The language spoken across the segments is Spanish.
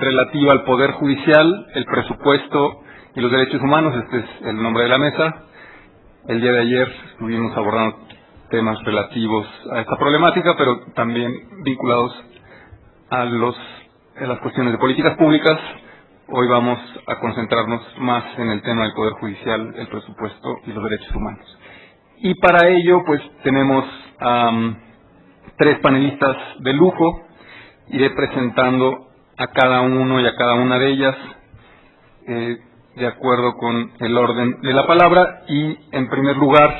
relativa al Poder Judicial, el presupuesto y los derechos humanos. Este es el nombre de la mesa. El día de ayer estuvimos abordando temas relativos a esta problemática, pero también vinculados a las cuestiones de políticas públicas. Hoy vamos a concentrarnos más en el tema del Poder Judicial, el presupuesto y los derechos humanos. Y para ello, pues, tenemos tres panelistas de lujo. Iré presentando a cada uno y a cada una de ellas de acuerdo con el orden de la palabra. Y, en primer lugar,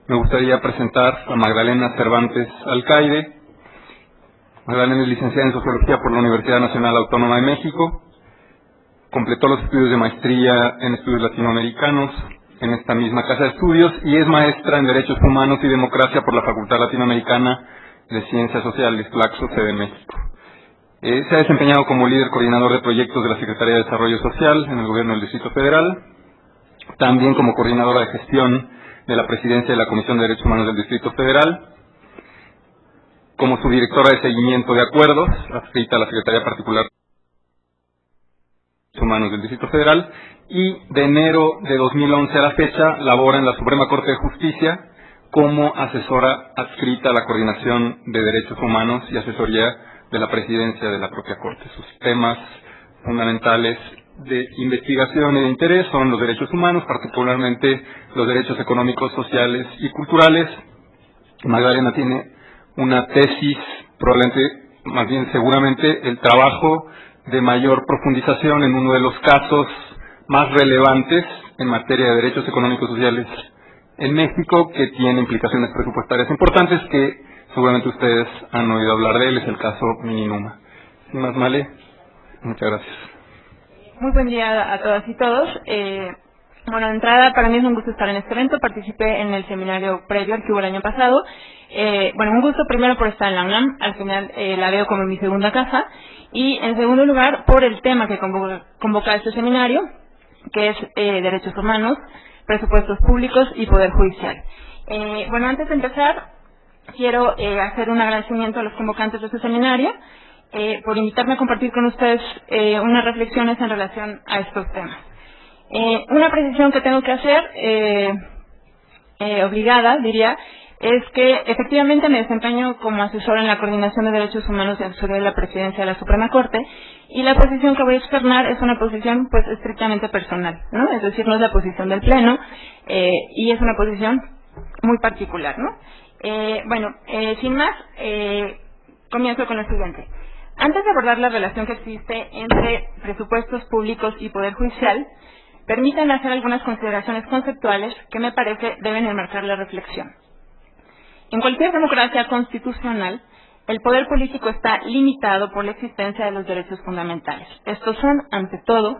me gustaría presentar a Magdalena Cervantes Alcaide. Magdalena es licenciada en Sociología por la Universidad Nacional Autónoma de México. Completó los estudios de maestría en estudios latinoamericanos en esta misma casa de estudios y es maestra en Derechos Humanos y Democracia por la Facultad Latinoamericana de Ciencias Sociales, Flaxo, sede México. Se ha desempeñado como líder coordinador de proyectos de la Secretaría de Desarrollo Social en el Gobierno del Distrito Federal, también como coordinadora de gestión de la Presidencia de la Comisión de Derechos Humanos del Distrito Federal, como subdirectora de seguimiento de acuerdos, adscrita a la Secretaría Particular Humanos del Distrito Federal, y de enero de 2011 a la fecha labora en la Suprema Corte de Justicia como asesora adscrita a la Coordinación de Derechos Humanos y asesoría de la Presidencia de la propia Corte. Sus temas fundamentales de investigación y de interés son los derechos humanos, particularmente los derechos económicos, sociales y culturales. Magdalena tiene una tesis, probablemente, más bien seguramente, el trabajo de mayor profundización en uno de los casos más relevantes en materia de derechos económicos y sociales en México, que tiene implicaciones presupuestarias importantes, que seguramente ustedes han oído hablar de él. Es el caso Mininuma. Sin más, Male, muchas gracias. Muy buen día a todas y todos. Bueno, de entrada, para mí es un gusto estar en este evento. Participé en el seminario previo al que hubo el año pasado. Bueno, un gusto primero por estar en la UNAM. Al final la veo como mi segunda casa. Y en segundo lugar, por el tema que convoca este seminario, que es derechos humanos, presupuestos públicos y poder judicial. Bueno, antes de empezar, quiero hacer un agradecimiento a los convocantes de este seminario por invitarme a compartir con ustedes unas reflexiones en relación a estos temas. Una precisión que tengo que hacer, obligada, diría, es que efectivamente me desempeño como asesora en la Coordinación de Derechos Humanos y asesoría de la Presidencia de la Suprema Corte, y la posición que voy a externar es una posición pues estrictamente personal, ¿no? Es decir, no es la posición del Pleno, y es una posición muy particular, ¿no? Sin más, comienzo con lo siguiente. Antes de abordar la relación que existe entre presupuestos públicos y poder judicial, permítanme hacer algunas consideraciones conceptuales que me parece deben enmarcar la reflexión. En cualquier democracia constitucional, el poder político está limitado por la existencia de los derechos fundamentales. Estos son, ante todo,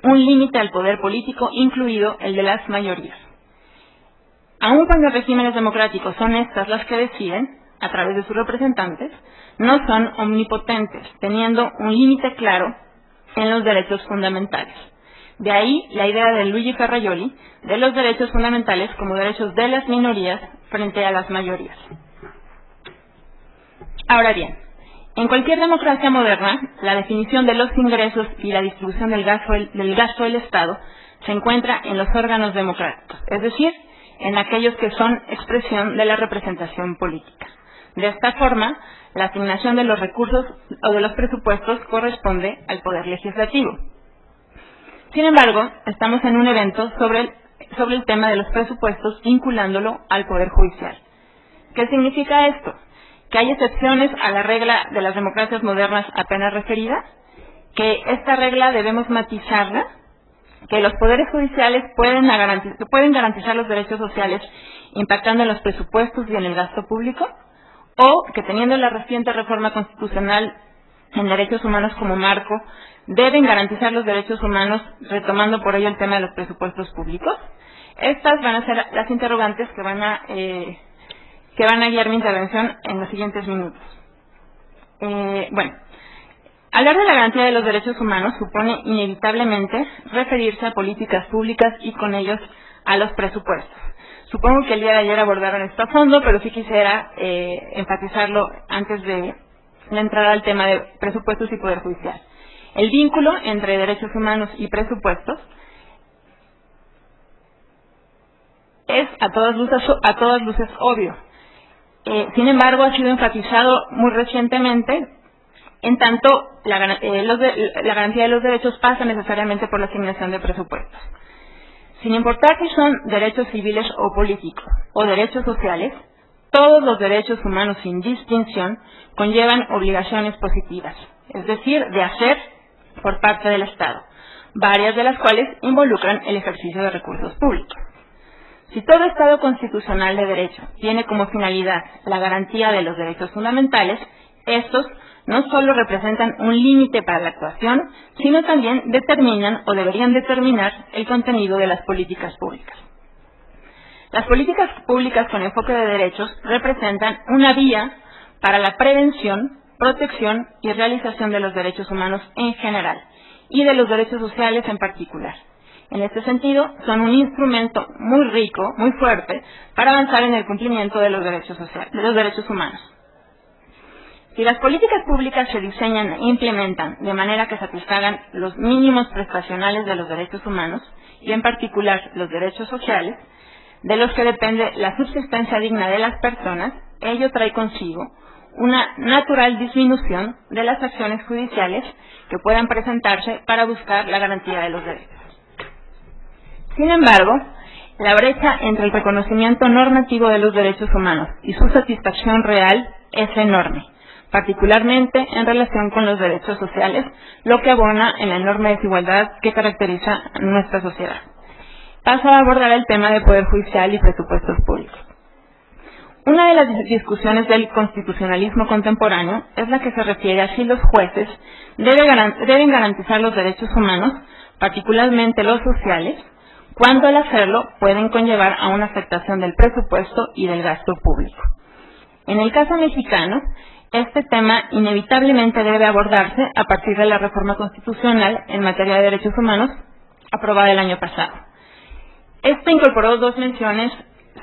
un límite al poder político, incluido el de las mayorías. Aun cuando los regímenes democráticos son estas las que deciden, a través de sus representantes, no son omnipotentes, teniendo un límite claro en los derechos fundamentales. De ahí la idea de Luigi Ferrajoli de los derechos fundamentales como derechos de las minorías frente a las mayorías. Ahora bien, en cualquier democracia moderna, la definición de los ingresos y la distribución del gasto del Estado se encuentra en los órganos democráticos, es decir, en aquellos que son expresión de la representación política. De esta forma, la asignación de los recursos o de los presupuestos corresponde al Poder Legislativo. Sin embargo, estamos en un evento sobre el tema de los presupuestos vinculándolo al Poder Judicial. ¿Qué significa esto? Que hay excepciones a la regla de las democracias modernas apenas referida, que esta regla debemos matizarla, que los poderes judiciales pueden garantizar los derechos sociales impactando en los presupuestos y en el gasto público, o que teniendo la reciente reforma constitucional en derechos humanos como marco, deben garantizar los derechos humanos, retomando por ello el tema de los presupuestos públicos. Estas van a ser las interrogantes que van a guiar mi intervención en los siguientes minutos. Hablar de la garantía de los derechos humanos supone inevitablemente referirse a políticas públicas y con ellos a los presupuestos. Supongo que el día de ayer abordaron esto a fondo, pero sí quisiera enfatizarlo antes de entrar al tema de presupuestos y poder judicial. El vínculo entre derechos humanos y presupuestos es a todas luces obvio. Sin embargo, ha sido enfatizado muy recientemente, en tanto la garantía de los derechos pasa necesariamente por la asignación de presupuestos. Sin importar si son derechos civiles o políticos o derechos sociales, todos los derechos humanos sin distinción conllevan obligaciones positivas, es decir, de hacer por parte del Estado, varias de las cuales involucran el ejercicio de recursos públicos. Si todo Estado constitucional de derecho tiene como finalidad la garantía de los derechos fundamentales, estos no solo representan un límite para la actuación, sino también determinan o deberían determinar el contenido de las políticas públicas. Las políticas públicas con enfoque de derechos representan una vía para la prevención, protección y realización de los derechos humanos en general y de los derechos sociales en particular. En este sentido, son un instrumento muy rico, muy fuerte, para avanzar en el cumplimiento de los derechos sociales, de los derechos humanos. Si las políticas públicas se diseñan e implementan de manera que satisfagan los mínimos prestacionales de los derechos humanos, y en particular los derechos sociales, de los que depende la subsistencia digna de las personas, ello trae consigo una natural disminución de las acciones judiciales que puedan presentarse para buscar la garantía de los derechos. Sin embargo, la brecha entre el reconocimiento normativo de los derechos humanos y su satisfacción real es enorme, particularmente en relación con los derechos sociales, lo que abona en la enorme desigualdad que caracteriza nuestra sociedad. Paso a abordar el tema de poder judicial y presupuestos públicos. Una de las discusiones del constitucionalismo contemporáneo es la que se refiere a si los jueces deben garantizar los derechos humanos, particularmente los sociales, cuando al hacerlo pueden conllevar a una afectación del presupuesto y del gasto público. En el caso mexicano, este tema inevitablemente debe abordarse a partir de la reforma constitucional en materia de derechos humanos aprobada el año pasado. Esta incorporó dos menciones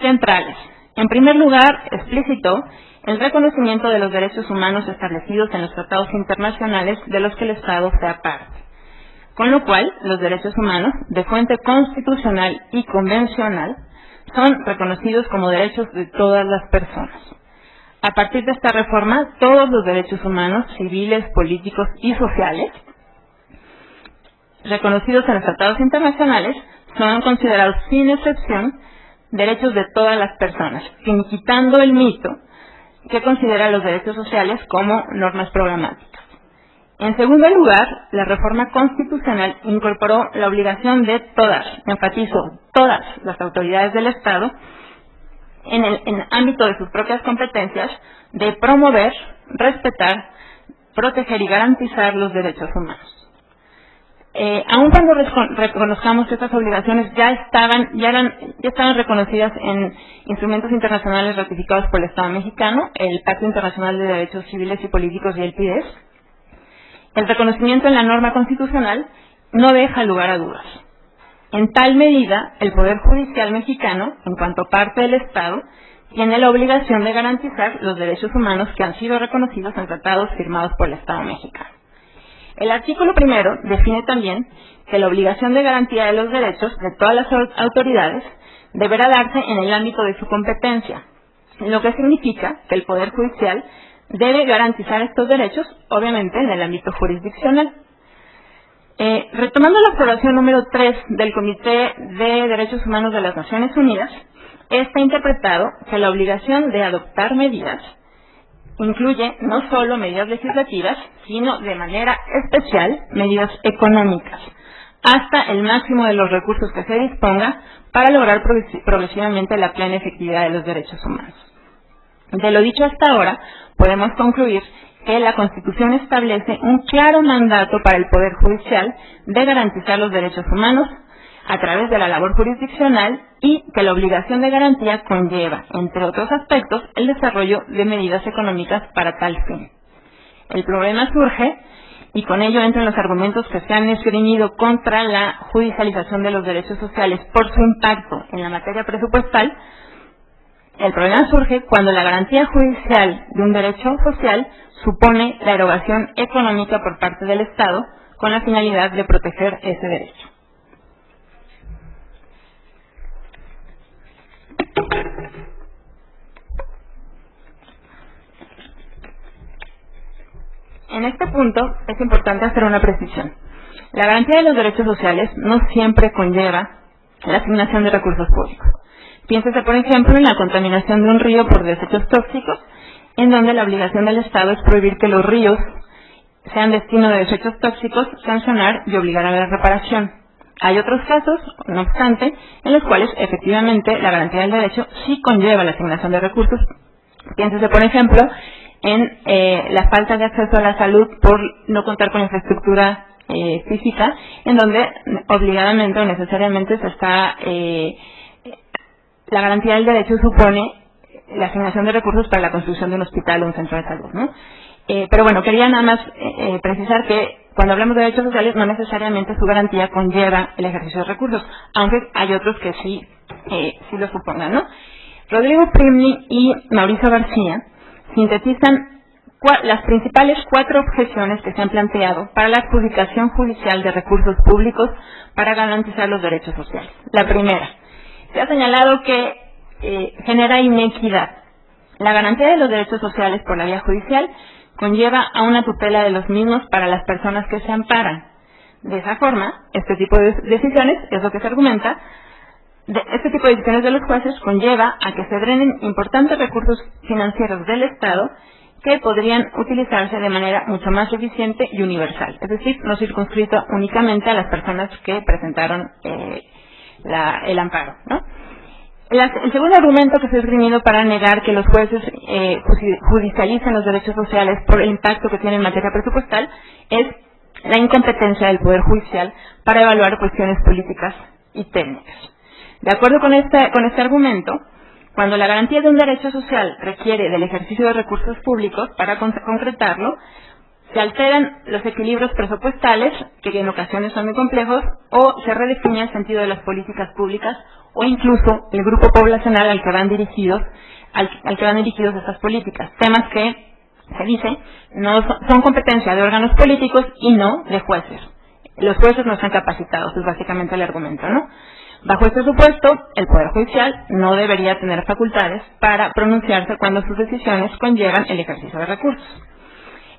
centrales. En primer lugar, explicitó el reconocimiento de los derechos humanos establecidos en los tratados internacionales de los que el Estado sea parte, con lo cual los derechos humanos, de fuente constitucional y convencional, son reconocidos como derechos de todas las personas. A partir de esta reforma, todos los derechos humanos, civiles, políticos y sociales, reconocidos en los tratados internacionales, son considerados sin excepción derechos de todas las personas, finiquitando el mito que considera los derechos sociales como normas programáticas. En segundo lugar, la reforma constitucional incorporó la obligación de todas, enfatizo, todas las autoridades del Estado, en el ámbito de sus propias competencias, de promover, respetar, proteger y garantizar los derechos humanos. Aun cuando reconozcamos que estas obligaciones ya estaban reconocidas en instrumentos internacionales ratificados por el Estado mexicano, el Pacto Internacional de Derechos Civiles y Políticos y el PIDES, el reconocimiento en la norma constitucional no deja lugar a dudas. En tal medida, el Poder Judicial mexicano, en cuanto parte del Estado, tiene la obligación de garantizar los derechos humanos que han sido reconocidos en tratados firmados por el Estado mexicano. El artículo primero define también que la obligación de garantía de los derechos de todas las autoridades deberá darse en el ámbito de su competencia, lo que significa que el Poder Judicial debe garantizar estos derechos, obviamente, en el ámbito jurisdiccional. Retomando la observación número 3 del Comité de Derechos Humanos de las Naciones Unidas, está interpretado que la obligación de adoptar medidas incluye no solo medidas legislativas, sino de manera especial medidas económicas, hasta el máximo de los recursos que se disponga para lograr progresivamente la plena efectividad de los derechos humanos. De lo dicho hasta ahora, podemos concluir que la Constitución establece un claro mandato para el Poder Judicial de garantizar los derechos humanos a través de la labor jurisdiccional y que la obligación de garantía conlleva, entre otros aspectos, el desarrollo de medidas económicas para tal fin. El problema surge, y con ello entran los argumentos que se han esgrimido contra la judicialización de los derechos sociales por su impacto en la materia presupuestal. El problema surge cuando la garantía judicial de un derecho social supone la erogación económica por parte del Estado, con la finalidad de proteger ese derecho. En este punto es importante hacer una precisión. La garantía de los derechos sociales no siempre conlleva la asignación de recursos públicos. Piénsese, por ejemplo, en la contaminación de un río por desechos tóxicos, en donde la obligación del Estado es prohibir que los ríos sean destino de desechos tóxicos, sancionar y obligar a la reparación. Hay otros casos, no obstante, en los cuales efectivamente la garantía del derecho sí conlleva la asignación de recursos. Piénsese, por ejemplo, en la falta de acceso a la salud por no contar con infraestructura física, en donde obligadamente o necesariamente se está la garantía del derecho supone la asignación de recursos para la construcción de un hospital o un centro de salud, ¿no? Pero bueno, quería nada más precisar que cuando hablamos de derechos sociales no necesariamente su garantía conlleva el ejercicio de recursos, aunque hay otros que sí lo supongan, ¿no? Rodrigo Primni y Mauricio García sintetizan las principales 4 objeciones que se han planteado para la adjudicación judicial de recursos públicos para garantizar los derechos sociales. La primera, se ha señalado que genera inequidad. La garantía de los derechos sociales por la vía judicial conlleva a una tutela de los mismos para las personas que se amparan. De esa forma, este tipo de decisiones, es lo que se argumenta, este tipo de decisiones de los jueces conlleva a que se drenen importantes recursos financieros del Estado que podrían utilizarse de manera mucho más eficiente y universal, es decir, no circunscrito únicamente a las personas que presentaron el amparo, ¿no? El segundo argumento que se ha esgrimido para negar que los jueces judicialicen los derechos sociales por el impacto que tiene en materia presupuestal es la incompetencia del Poder Judicial para evaluar cuestiones políticas y técnicas. De acuerdo con este argumento, cuando la garantía de un derecho social requiere del ejercicio de recursos públicos para concretarlo, se alteran los equilibrios presupuestales, que en ocasiones son muy complejos, o se redefine el sentido de las políticas públicas, o incluso el grupo poblacional al que van dirigidos estas políticas. Temas que, se dice, no son competencia de órganos políticos y no de jueces. Los jueces no están capacitados, es básicamente el argumento, ¿no? Bajo este supuesto, el Poder Judicial no debería tener facultades para pronunciarse cuando sus decisiones conllevan el ejercicio de recursos.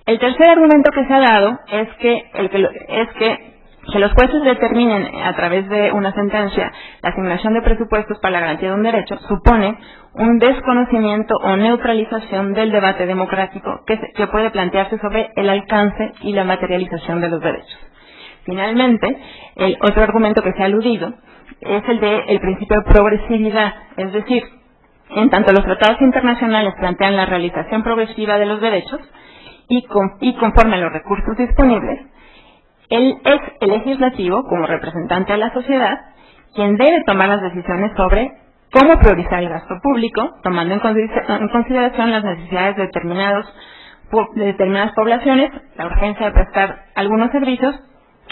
El tercer argumento que se ha dado es que los jueces determinen a través de una sentencia la asignación de presupuestos para la garantía de un derecho supone un desconocimiento o neutralización del debate democrático que puede plantearse sobre el alcance y la materialización de los derechos. Finalmente, el otro argumento que se ha aludido es el del principio de progresividad, es decir, en tanto los tratados internacionales plantean la realización progresiva de los derechos y conforme a los recursos disponibles, es el legislativo, como representante de la sociedad, quien debe tomar las decisiones sobre cómo priorizar el gasto público, tomando en consideración las necesidades de determinadas poblaciones, la urgencia de prestar algunos servicios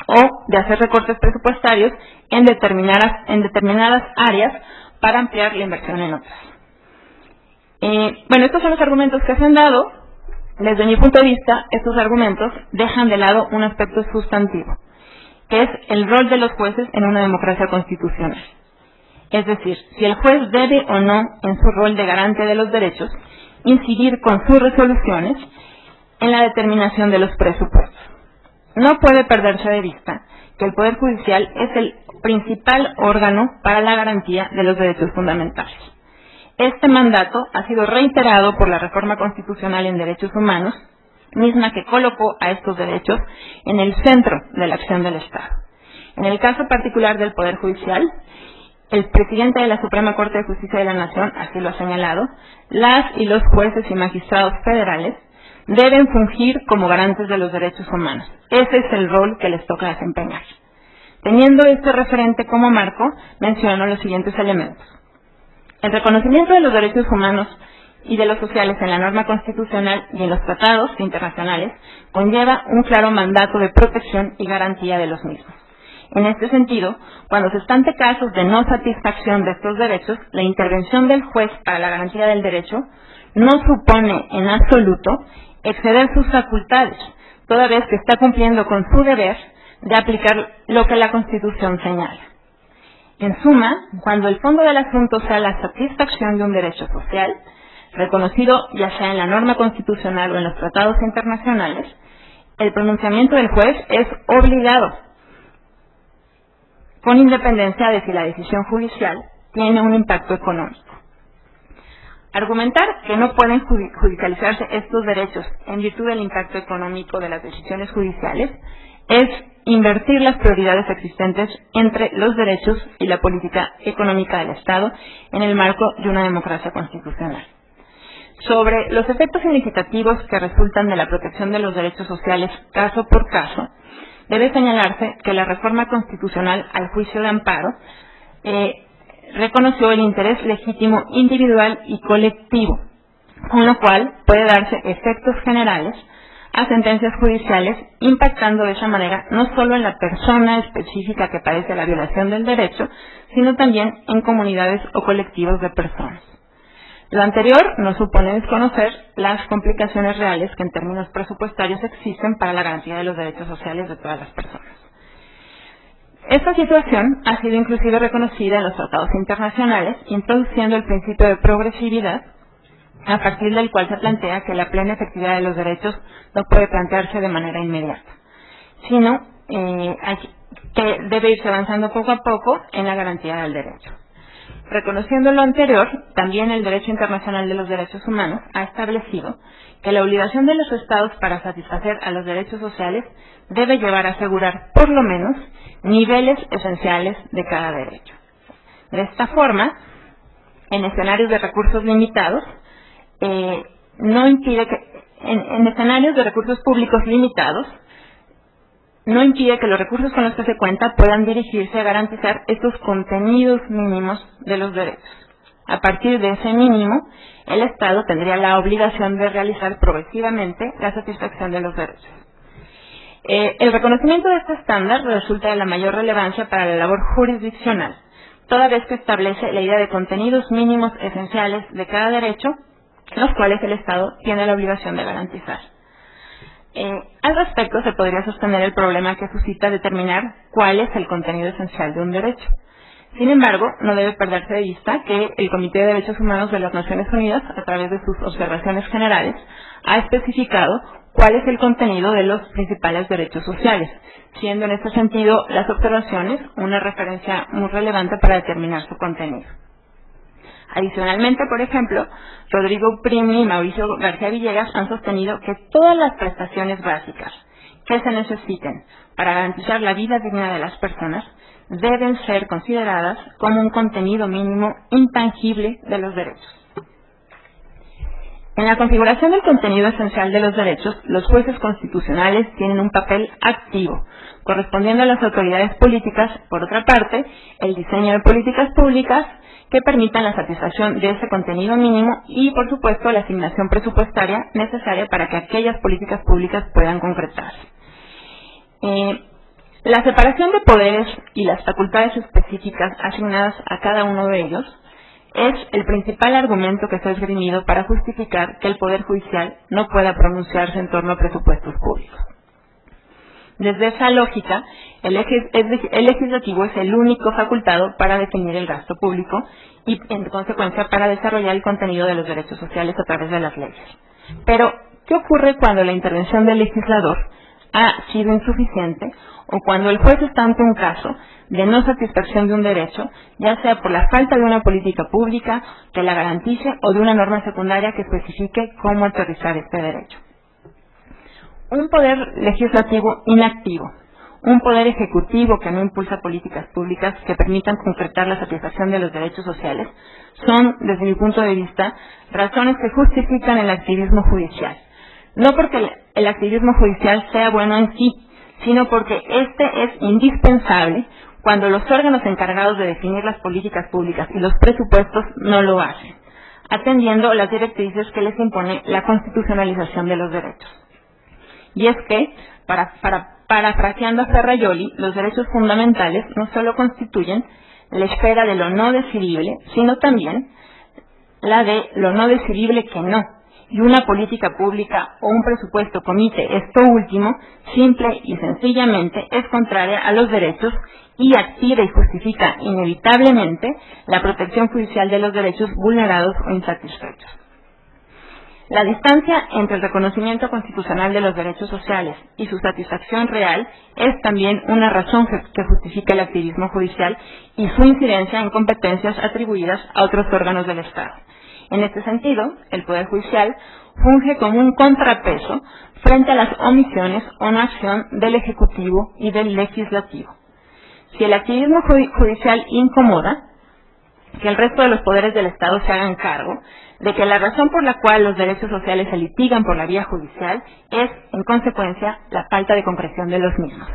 o de hacer recortes presupuestarios en determinadas áreas para ampliar la inversión en otras. Estos son los argumentos que se han dado. Desde mi punto de vista, estos argumentos dejan de lado un aspecto sustantivo, que es el rol de los jueces en una democracia constitucional. Es decir, si el juez debe o no, en su rol de garante de los derechos, incidir con sus resoluciones en la determinación de los presupuestos. No puede perderse de vista que el Poder Judicial es el principal órgano para la garantía de los derechos fundamentales. Este mandato ha sido reiterado por la Reforma Constitucional en Derechos Humanos, misma que colocó a estos derechos en el centro de la acción del Estado. En el caso particular del Poder Judicial, el presidente de la Suprema Corte de Justicia de la Nación así lo ha señalado, las y los jueces y magistrados federales deben fungir como garantes de los derechos humanos. Ese es el rol que les toca desempeñar. Teniendo este referente como marco, menciono los siguientes elementos. El reconocimiento de los derechos humanos y de los sociales en la norma constitucional y en los tratados internacionales conlleva un claro mandato de protección y garantía de los mismos. En este sentido, cuando se están ante casos de no satisfacción de estos derechos, la intervención del juez para la garantía del derecho no supone en absoluto exceder sus facultades, toda vez que está cumpliendo con su deber de aplicar lo que la Constitución señala. En suma, cuando el fondo del asunto sea la satisfacción de un derecho social, reconocido ya sea en la norma constitucional o en los tratados internacionales, el pronunciamiento del juez es obligado, con independencia de si la decisión judicial tiene un impacto económico. Argumentar que no pueden judicializarse estos derechos en virtud del impacto económico de las decisiones judiciales es invertir las prioridades existentes entre los derechos y la política económica del Estado en el marco de una democracia constitucional. Sobre los efectos significativos que resultan de la protección de los derechos sociales caso por caso, debe señalarse que la reforma constitucional al juicio de amparo reconoció el interés legítimo individual y colectivo, con lo cual puede darse efectos generales a sentencias judiciales, impactando de esa manera no solo en la persona específica que padece la violación del derecho, sino también en comunidades o colectivos de personas. Lo anterior no supone desconocer las complicaciones reales que en términos presupuestarios existen para la garantía de los derechos sociales de todas las personas. Esta situación ha sido inclusive reconocida en los tratados internacionales, introduciendo el principio de progresividad, a partir del cual se plantea que la plena efectividad de los derechos no puede plantearse de manera inmediata, sino que debe irse avanzando poco a poco en la garantía del derecho. Reconociendo lo anterior, también el Derecho Internacional de los Derechos Humanos ha establecido que la obligación de los Estados para satisfacer a los derechos sociales debe llevar a asegurar, por lo menos, niveles esenciales de cada derecho. De esta forma, en escenarios de recursos limitados, en escenarios de recursos públicos limitados, no impide que los recursos con los que se cuenta puedan dirigirse a garantizar estos contenidos mínimos de los derechos. A partir de ese mínimo, el Estado tendría la obligación de realizar progresivamente la satisfacción de los derechos. El reconocimiento de este estándar resulta de la mayor relevancia para la labor jurisdiccional, toda vez que establece la idea de contenidos mínimos esenciales de cada derecho, los cuales el Estado tiene la obligación de garantizar. Al respecto, se podría sostener el problema que suscita determinar cuál es el contenido esencial de un derecho. Sin embargo, no debe perderse de vista que el Comité de Derechos Humanos de las Naciones Unidas, a través de sus observaciones generales, ha especificado cuál es el contenido de los principales derechos sociales, siendo en este sentido las observaciones una referencia muy relevante para determinar su contenido. Adicionalmente, por ejemplo, Rodrigo Primi y Mauricio García Villegas han sostenido que todas las prestaciones básicas que se necesiten para garantizar la vida digna de las personas deben ser consideradas como un contenido mínimo intangible de los derechos. En la configuración del contenido esencial de los derechos, los jueces constitucionales tienen un papel activo, correspondiendo a las autoridades políticas, por otra parte, el diseño de políticas públicas que permitan la satisfacción de ese contenido mínimo y, por supuesto, la asignación presupuestaria necesaria para que aquellas políticas públicas puedan concretarse. La separación de poderes y las facultades específicas asignadas a cada uno de ellos es el principal argumento que se ha esgrimido para justificar que el Poder Judicial no pueda pronunciarse en torno a presupuestos públicos. Desde esa lógica, el legislativo es el único facultado para definir el gasto público y, en consecuencia, para desarrollar el contenido de los derechos sociales a través de las leyes. Pero, ¿qué ocurre cuando la intervención del legislador ha sido insuficiente o cuando el juez está ante un caso de no satisfacción de un derecho, ya sea por la falta de una política pública que la garantice o de una norma secundaria que especifique cómo aterrizar este derecho? Un poder legislativo inactivo, un poder ejecutivo que no impulsa políticas públicas que permitan concretar la satisfacción de los derechos sociales, son, desde mi punto de vista, razones que justifican el activismo judicial. No porque el activismo judicial sea bueno en sí, sino porque este es indispensable cuando los órganos encargados de definir las políticas públicas y los presupuestos no lo hacen, atendiendo las directrices que les impone la constitucionalización de los derechos. Y es que, parafraseando a Ferrajoli, los derechos fundamentales no solo constituyen la esfera de lo no decidible, sino también la de lo no decidible que no, y una política pública o un presupuesto que omite esto último, simple y sencillamente es contraria a los derechos y activa y justifica inevitablemente la protección judicial de los derechos vulnerados o insatisfechos. La distancia entre el reconocimiento constitucional de los derechos sociales y su satisfacción real es también una razón que justifica el activismo judicial y su incidencia en competencias atribuidas a otros órganos del Estado. En este sentido, el Poder Judicial funge como un contrapeso frente a las omisiones o no acción del Ejecutivo y del Legislativo. Si el activismo judicial incomoda, que el resto de los poderes del Estado se hagan cargo de que la razón por la cual los derechos sociales se litigan por la vía judicial es, en consecuencia, la falta de concreción de los mismos.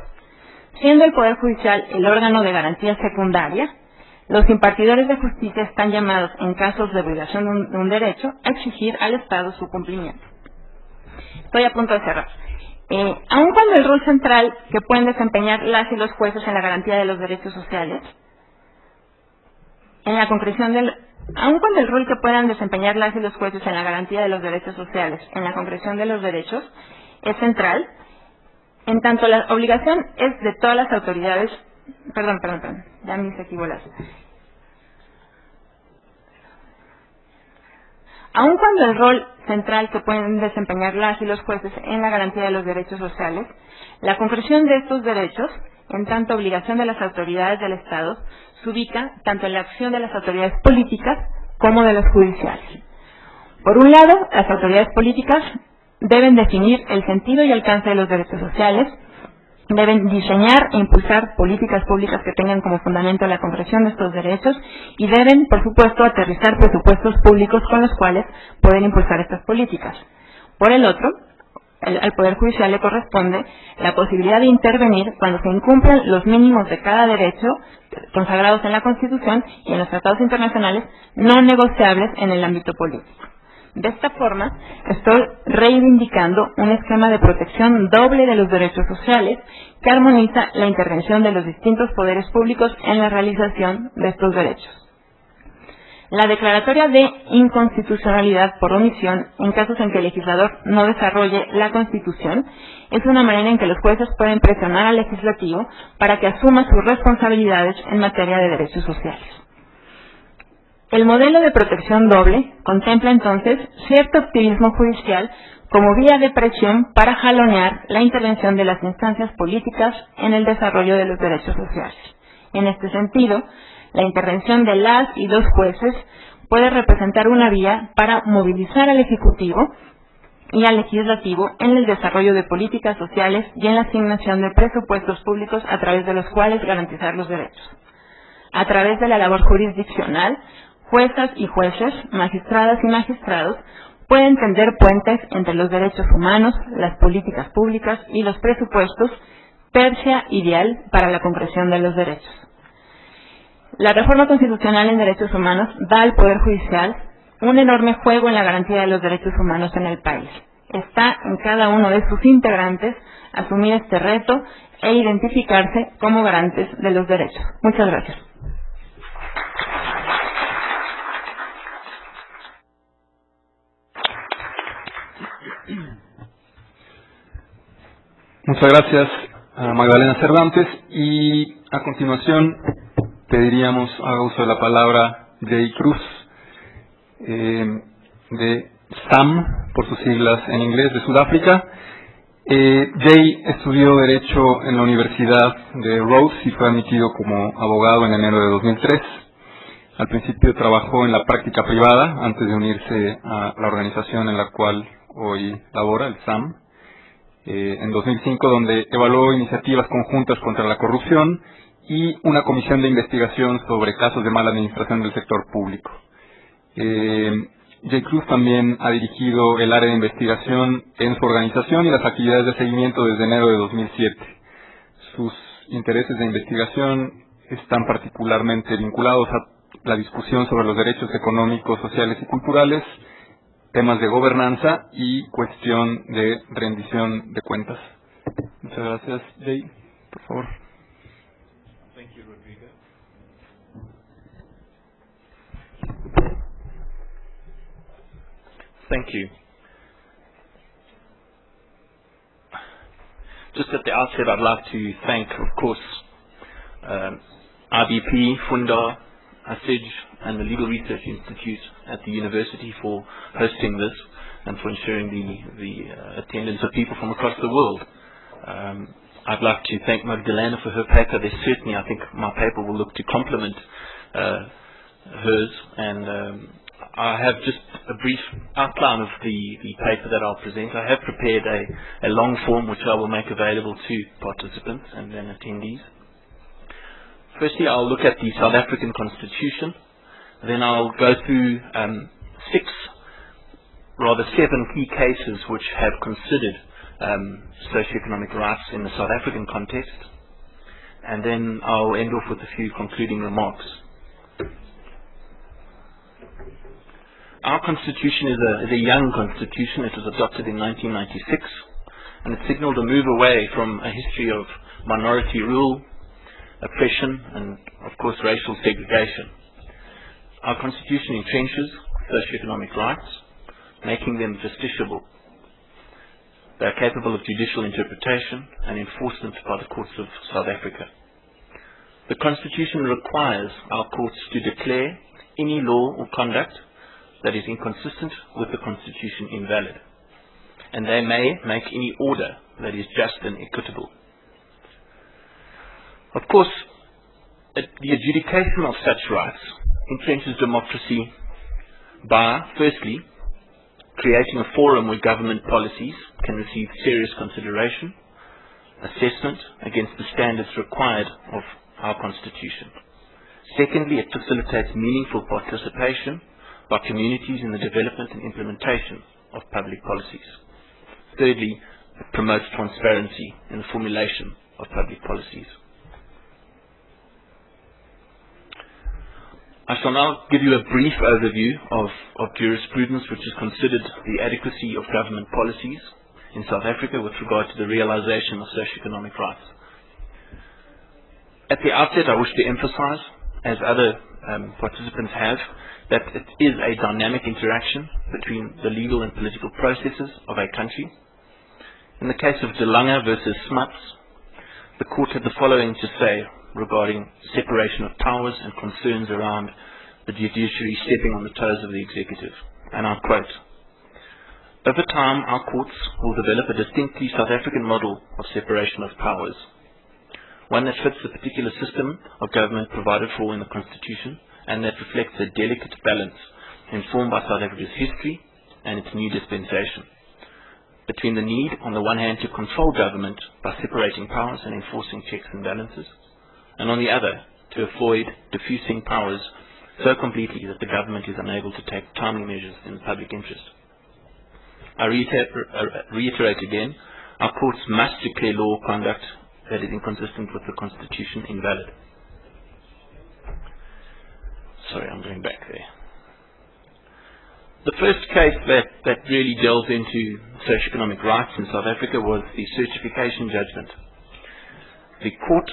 Siendo el Poder Judicial el órgano de garantía secundaria, los impartidores de justicia están llamados, en casos de violación de un derecho, a exigir al Estado su cumplimiento. Estoy a punto de cerrar. Aun cuando el rol central que pueden desempeñar las y los jueces en la garantía de los derechos sociales, aun cuando el rol que puedan desempeñar las y los jueces en la garantía de los derechos sociales, en la concreción de los derechos, es central, en tanto la obligación es de todas las autoridades, ya me hice bolas. Aun cuando el rol central que pueden desempeñar las y los jueces en la garantía de los derechos sociales, la concreción de estos derechos, en tanto obligación de las autoridades del Estado, se ubica tanto en la acción de las autoridades políticas como de las judiciales. Por un lado, las autoridades políticas deben definir el sentido y alcance de los derechos sociales, deben diseñar e impulsar políticas públicas que tengan como fundamento la concreción de estos derechos y deben, por supuesto, aterrizar presupuestos públicos con los cuales poder impulsar estas políticas. Por el otro, al Poder Judicial le corresponde la posibilidad de intervenir cuando se incumplan los mínimos de cada derecho consagrados en la Constitución y en los tratados internacionales no negociables en el ámbito político. De esta forma, estoy reivindicando un esquema de protección doble de los derechos sociales que armoniza la intervención de los distintos poderes públicos en la realización de estos derechos. La declaratoria de inconstitucionalidad por omisión, en casos en que el legislador no desarrolle la Constitución, es una manera en que los jueces pueden presionar al legislativo para que asuma sus responsabilidades en materia de derechos sociales. El modelo de protección doble contempla entonces cierto activismo judicial como vía de presión para jalonear la intervención de las instancias políticas en el desarrollo de los derechos sociales. En este sentido, la intervención de las y los jueces puede representar una vía para movilizar al Ejecutivo y al Legislativo en el desarrollo de políticas sociales y en la asignación de presupuestos públicos a través de los cuales garantizar los derechos. A través de la labor jurisdiccional, juezas y jueces, magistradas y magistrados pueden tender puentes entre los derechos humanos, las políticas públicas y los presupuestos, tercia ideal para la concreción de los derechos. La reforma constitucional en derechos humanos da al Poder Judicial un enorme juego en la garantía de los derechos humanos en el país. Está en cada uno de sus integrantes asumir este reto e identificarse como garantes de los derechos. Muchas gracias. Muchas gracias a Magdalena Cervantes y a continuación pediríamos haga uso de la palabra Jay Cruz, de SAM, por sus siglas en inglés, de Sudáfrica. Jay estudió Derecho en la Universidad de Rhodes y fue admitido como abogado en enero de 2003. Al principio trabajó en la práctica privada antes de unirse a la organización en la cual hoy labora, el SAM, en 2005, donde evaluó iniciativas conjuntas contra la corrupción y una comisión de investigación sobre casos de mala administración del sector público. Jay Cruz también ha dirigido el área de investigación en su organización y las actividades de seguimiento desde enero de 2007. Sus intereses de investigación están particularmente vinculados a la discusión sobre los derechos económicos, sociales y culturales, temas de gobernanza y cuestión de rendición de cuentas. Muchas gracias, Jay. Por favor. Thank you, Rodrigo. Thank you. Just at the outset, I'd like to thank, of course, IBP, Funda, ASIJ, and the Legal Research Institute at the university for hosting this and for ensuring the attendance of people from across the world. I'd like to thank Magdalena for her paper. There's certainly, I think my paper will look to complement hers, and I have just a brief outline of the paper that I'll present. I have prepared a long form which I will make available to participants and then attendees. Firstly, I'll look at the South African Constitution. Then I'll go through 7 key cases which have considered socioeconomic rights in the South African context. And then I'll end off with a few concluding remarks. Our constitution is a young constitution. It was adopted in 1996, and it signaled a move away from a history of minority rule, oppression, and of course racial segregation. Our constitution entrenches socioeconomic rights, making them justiciable. They are capable of judicial interpretation and enforcement by the courts of South Africa. The constitution requires our courts to declare any law or conduct that is inconsistent with the constitution invalid, and they may make any order that is just and equitable. Of course, the adjudication of such rights entrenches democracy by, firstly, creating a forum where government policies can receive serious consideration, assessment against the standards required of our Constitution. Secondly, it facilitates meaningful participation by communities in the development and implementation of public policies. Thirdly, it promotes transparency in the formulation of public policies. I shall now give you a brief overview of jurisprudence which has considered the adequacy of government policies in South Africa with regard to the realization of socioeconomic rights. At the outset, I wish to emphasize, as other participants have, that it is a dynamic interaction between the legal and political processes of a country. In the case of De Lange versus Smuts, the court had the following to say regarding separation of powers and concerns around the judiciary stepping on the toes of the executive. And I quote, "Over time, our courts will develop a distinctly South African model of separation of powers, one that fits the particular system of government provided for in the Constitution and that reflects a delicate balance informed by South Africa's history and its new dispensation, between the need on the one hand to control government by separating powers and enforcing checks and balances, and on the other to avoid diffusing powers so completely that the government is unable to take timely measures in the public interest. I reiterate again, our courts must declare law or conduct that is inconsistent with the Constitution invalid." Sorry, I'm going back there. The first case that really delved into socioeconomic rights in South Africa was the certification judgment. The court,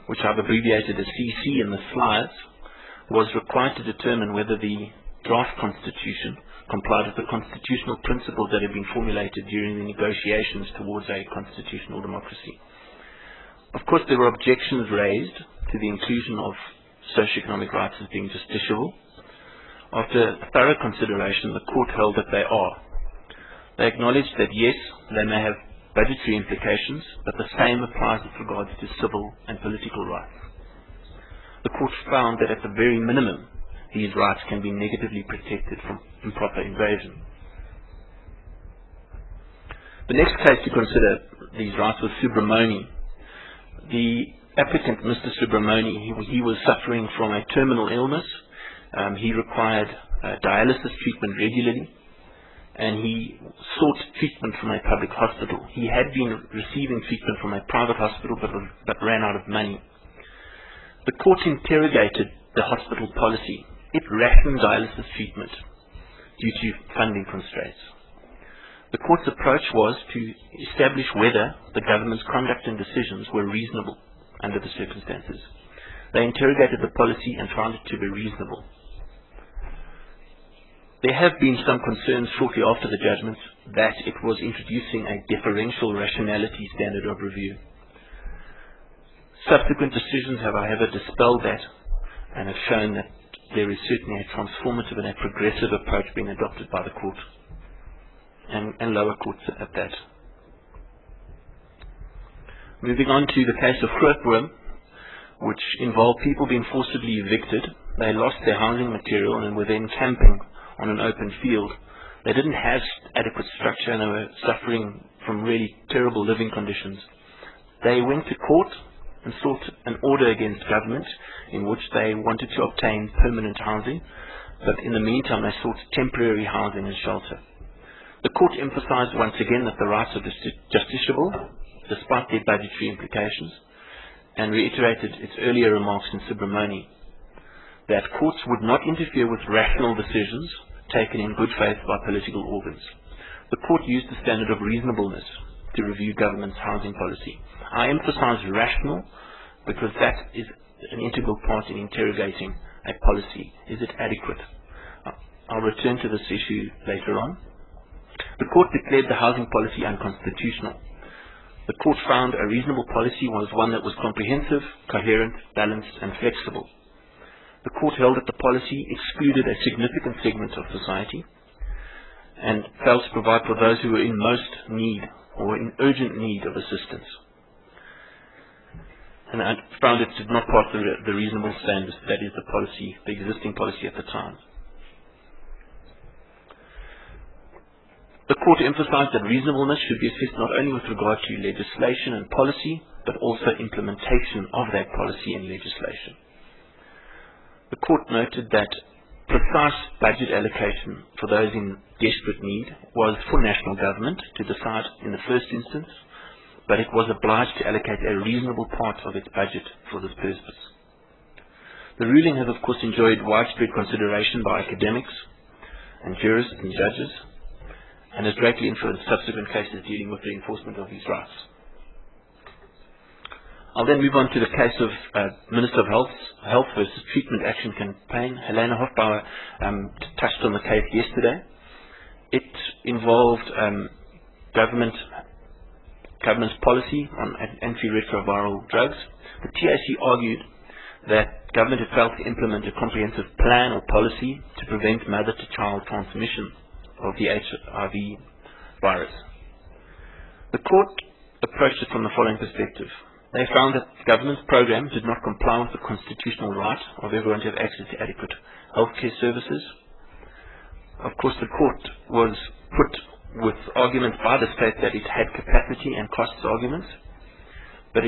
which I've abbreviated as CC in the slides, was required to determine whether the draft constitution complied with the constitutional principles that had been formulated during the negotiations towards a constitutional democracy. Of course, there were objections raised to the inclusion of socioeconomic rights as being justiciable. After thorough consideration, the court held that they are. They acknowledged that yes, they may have budgetary implications, but the same applies with regards to civil and political rights. The court found that at the very minimum, these rights can be negatively protected from improper invasion. The next case to consider these rights was Subramoni. The applicant, Mr. Subramoni, he was suffering from a terminal illness. He required dialysis treatment regularly, and he sought treatment from a public hospital. He had been receiving treatment from a private hospital but ran out of money. The court interrogated the hospital policy. It rationed dialysis treatment due to funding constraints. The court's approach was to establish whether the government's conduct and decisions were reasonable under the circumstances. They interrogated the policy and found it to be reasonable. There have been some concerns shortly after the judgment that it was introducing a differential rationality standard of review. Subsequent decisions have, however, dispelled that and have shown that there is certainly a transformative and a progressive approach being adopted by the court and lower courts at that. Moving on to the case of Grootboom, which involved people being forcibly evicted. They lost their housing material and were then camping on an open field. They didn't have adequate structure and they were suffering from really terrible living conditions. They went to court and sought an order against government in which they wanted to obtain permanent housing, but in the meantime they sought temporary housing and shelter. The court emphasized once again that the rights are justiciable, despite their budgetary implications, and reiterated its earlier remarks in Subramani, that courts would not interfere with rational decisions taken in good faith by political organs. The court used the standard of reasonableness to review government's housing policy. I emphasize rational because that is an integral part in interrogating a policy. Is it adequate? I'll return to this issue later on. The court declared the housing policy unconstitutional. The court found a reasonable policy was one that was comprehensive, coherent, balanced, and flexible. The court held that the policy excluded a significant segment of society and failed to provide for those who were in most need or in urgent need of assistance. And I found it did not pass the reasonable standards, that is the existing policy at the time. The court emphasized that reasonableness should be assessed not only with regard to legislation and policy, but also implementation of that policy and legislation. The court noted that precise budget allocation for those in desperate need was for national government to decide in the first instance, but it was obliged to allocate a reasonable part of its budget for this purpose. The ruling has of course enjoyed widespread consideration by academics and jurists and judges, and has greatly influenced subsequent cases dealing with the enforcement of these rights. I'll then move on to the case of Minister of Health versus Treatment Action Campaign. Helena Hofbauer touched on the case yesterday. It involved government's policy on antiretroviral drugs. The TAC argued that government had failed to implement a comprehensive plan or policy to prevent mother-to-child transmission of the HIV virus. The court approached it from the following perspective. They found that the government's program did not comply with the constitutional right of everyone to have access to adequate healthcare services. Of course, the court was put with arguments by the state that it had capacity and costs arguments, but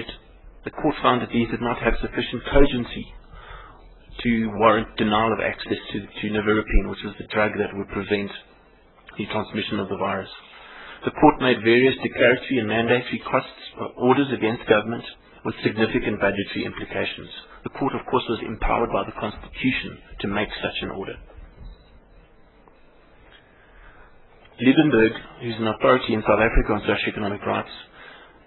the court found that these did not have sufficient cogency to warrant denial of access to nevirapine, which was the drug that would prevent the transmission of the virus. The court made various declaratory and mandatory costs orders against government with significant budgetary implications. The court, of course, was empowered by the Constitution to make such an order. Liebenberg, who's an authority in South Africa on socio-economic rights,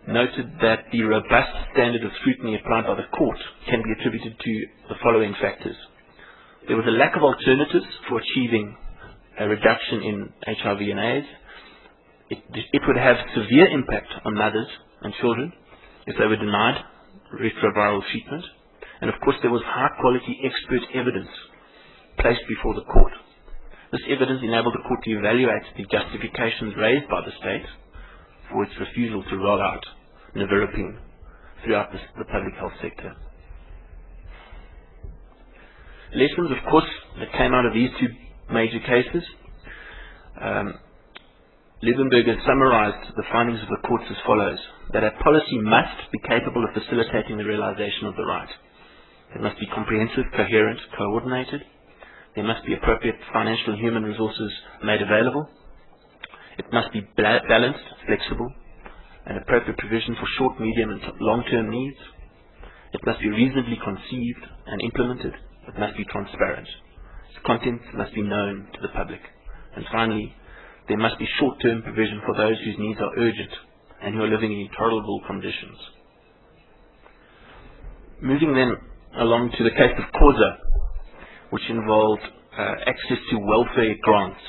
noted that the robust standard of scrutiny applied by the court can be attributed to the following factors. There was a lack of alternatives for achieving a reduction in HIV and AIDS. It would have severe impact on mothers and children if they were denied retroviral treatment. And of course there was high quality expert evidence placed before the court. This evidence enabled the court to evaluate the justifications raised by the state for its refusal to roll out nevirapine throughout the public health sector. Lessons, of course, that came out of these two major cases. Liebenberg has summarized the findings of the courts as follows: that a policy must be capable of facilitating the realization of the right. It must be comprehensive, coherent, coordinated. There must be appropriate financial and human resources made available. It must be balanced, flexible, and appropriate provision for short, medium, and long-term needs. It must be reasonably conceived and implemented. It must be transparent. Its contents must be known to the public. And finally, there must be short-term provision for those whose needs are urgent and who are living in intolerable conditions. Moving then along to the case of Khoza, which involved access to welfare grants.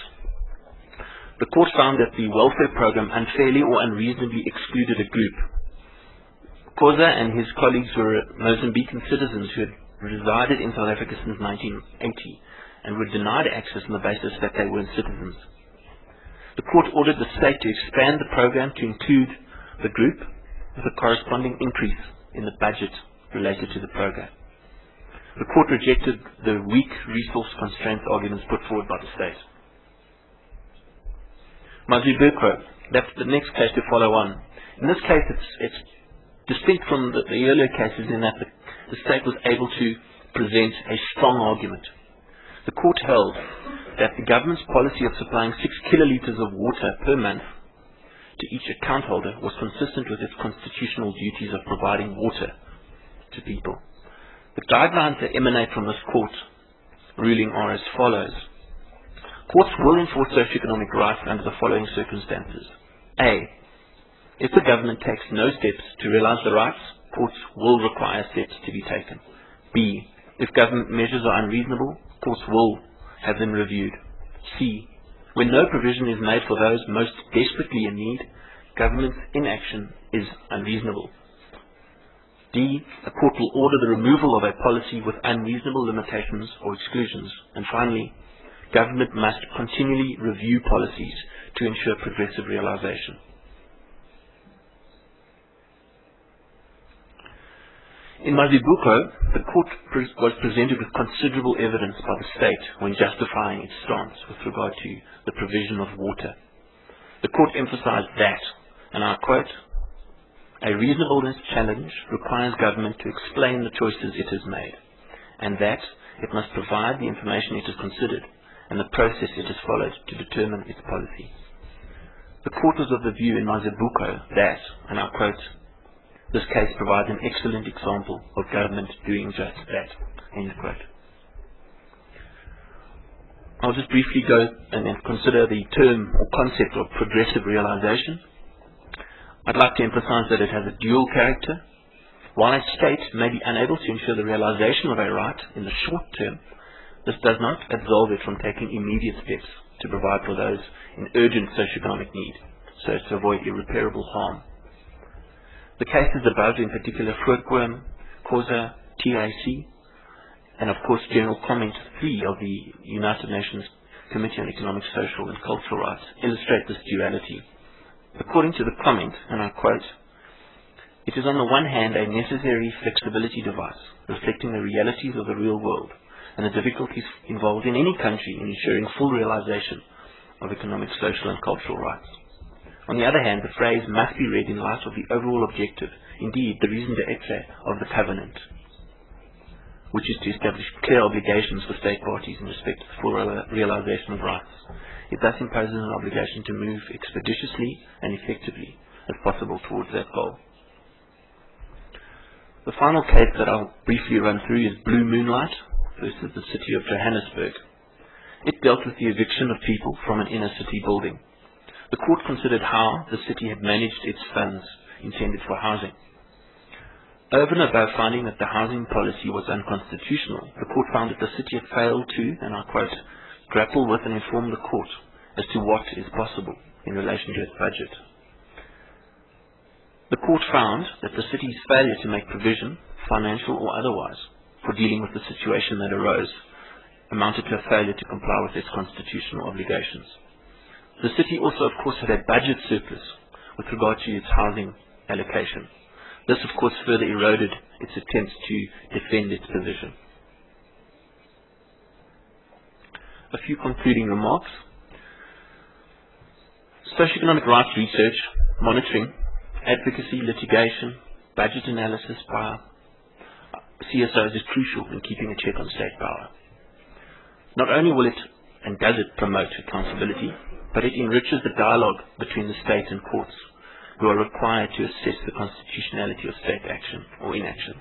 The court found that the welfare program unfairly or unreasonably excluded a group. Khoza and his colleagues were Mozambican citizens who had resided in South Africa since 1980 and were denied access on the basis that they weren't citizens. The court ordered the state to expand the program to include the group with a corresponding increase in the budget related to the program. The court rejected the weak resource constraints arguments put forward by the state. Mazibuko, that's the next case to follow on. In this case, it's distinct from the earlier cases in that the state was able to present a strong argument. The court held that the government's policy of supplying 6 kiloliters of water per month to each account holder was consistent with its constitutional duties of providing water to people. The guidelines that emanate from this court ruling are as follows. Courts will enforce socioeconomic rights under the following circumstances. A. If the government takes no steps to realize the rights, courts will require steps to be taken. B. If government measures are unreasonable, courts will have them reviewed. C. When no provision is made for those most desperately in need, government's inaction is unreasonable. D. A court will order the removal of a policy with unreasonable limitations or exclusions. And finally, government must continually review policies to ensure progressive realization. In Mazibuko, the court was presented with considerable evidence by the state when justifying its stance with regard to the provision of water. The court emphasized that, and I quote, a reasonableness challenge requires government to explain the choices it has made, and that it must provide the information it has considered and the process it has followed to determine its policy. The court was of the view in Mazibuko that, and I quote, this case provides an excellent example of government doing just that. End quote. I'll just briefly go and then consider the term or concept of progressive realization. I'd like to emphasize that it has a dual character. While a state may be unable to ensure the realization of a right in the short term, this does not absolve it from taking immediate steps to provide for those in urgent socioeconomic need, so as to avoid irreparable harm. The cases above, in particular Grootboom, Khoza, TAC, and of course General Comment 3 of the United Nations Committee on Economic, Social and Cultural Rights, illustrate this duality. According to the comment, and I quote, it is on the one hand a necessary flexibility device, reflecting the realities of the real world and the difficulties involved in any country in ensuring full realization of economic, social and cultural rights. On the other hand, the phrase must be read in light of the overall objective, indeed the reason d'etre of the covenant, which is to establish clear obligations for state parties in respect to the full realization of rights. It thus imposes an obligation to move expeditiously and effectively as possible towards that goal. The final case that I'll briefly run through is Blue Moonlight versus the City of Johannesburg. It dealt with the eviction of people from an inner city building. The court considered how the city had managed its funds intended for housing. Over and above finding that the housing policy was unconstitutional, the court found that the city had failed to, and I quote, grapple with and inform the court as to what is possible in relation to its budget. The court found that the city's failure to make provision, financial or otherwise, for dealing with the situation that arose amounted to a failure to comply with its constitutional obligations. The city also, of course, had a budget surplus with regard to its housing allocation. This, of course, further eroded its attempts to defend its position. A few concluding remarks. Socioeconomic rights research, monitoring, advocacy, litigation, budget analysis by CSOs is crucial in keeping a check on state power. Not only will it and does it promote accountability, but it enriches the dialogue between the state and courts, who are required to assess the constitutionality of state action or inaction.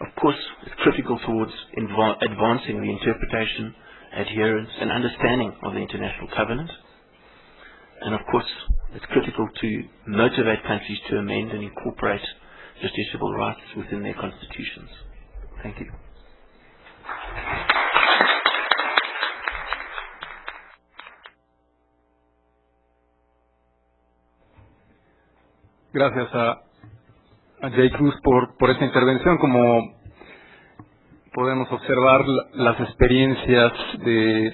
Of course, it's critical towards advancing the interpretation, adherence, and understanding of the International Covenant. And of course, it's critical to motivate countries to amend and incorporate justiciable rights within their constitutions. Thank you. Gracias a Jay Cruz por esta intervención. Como podemos observar, las experiencias de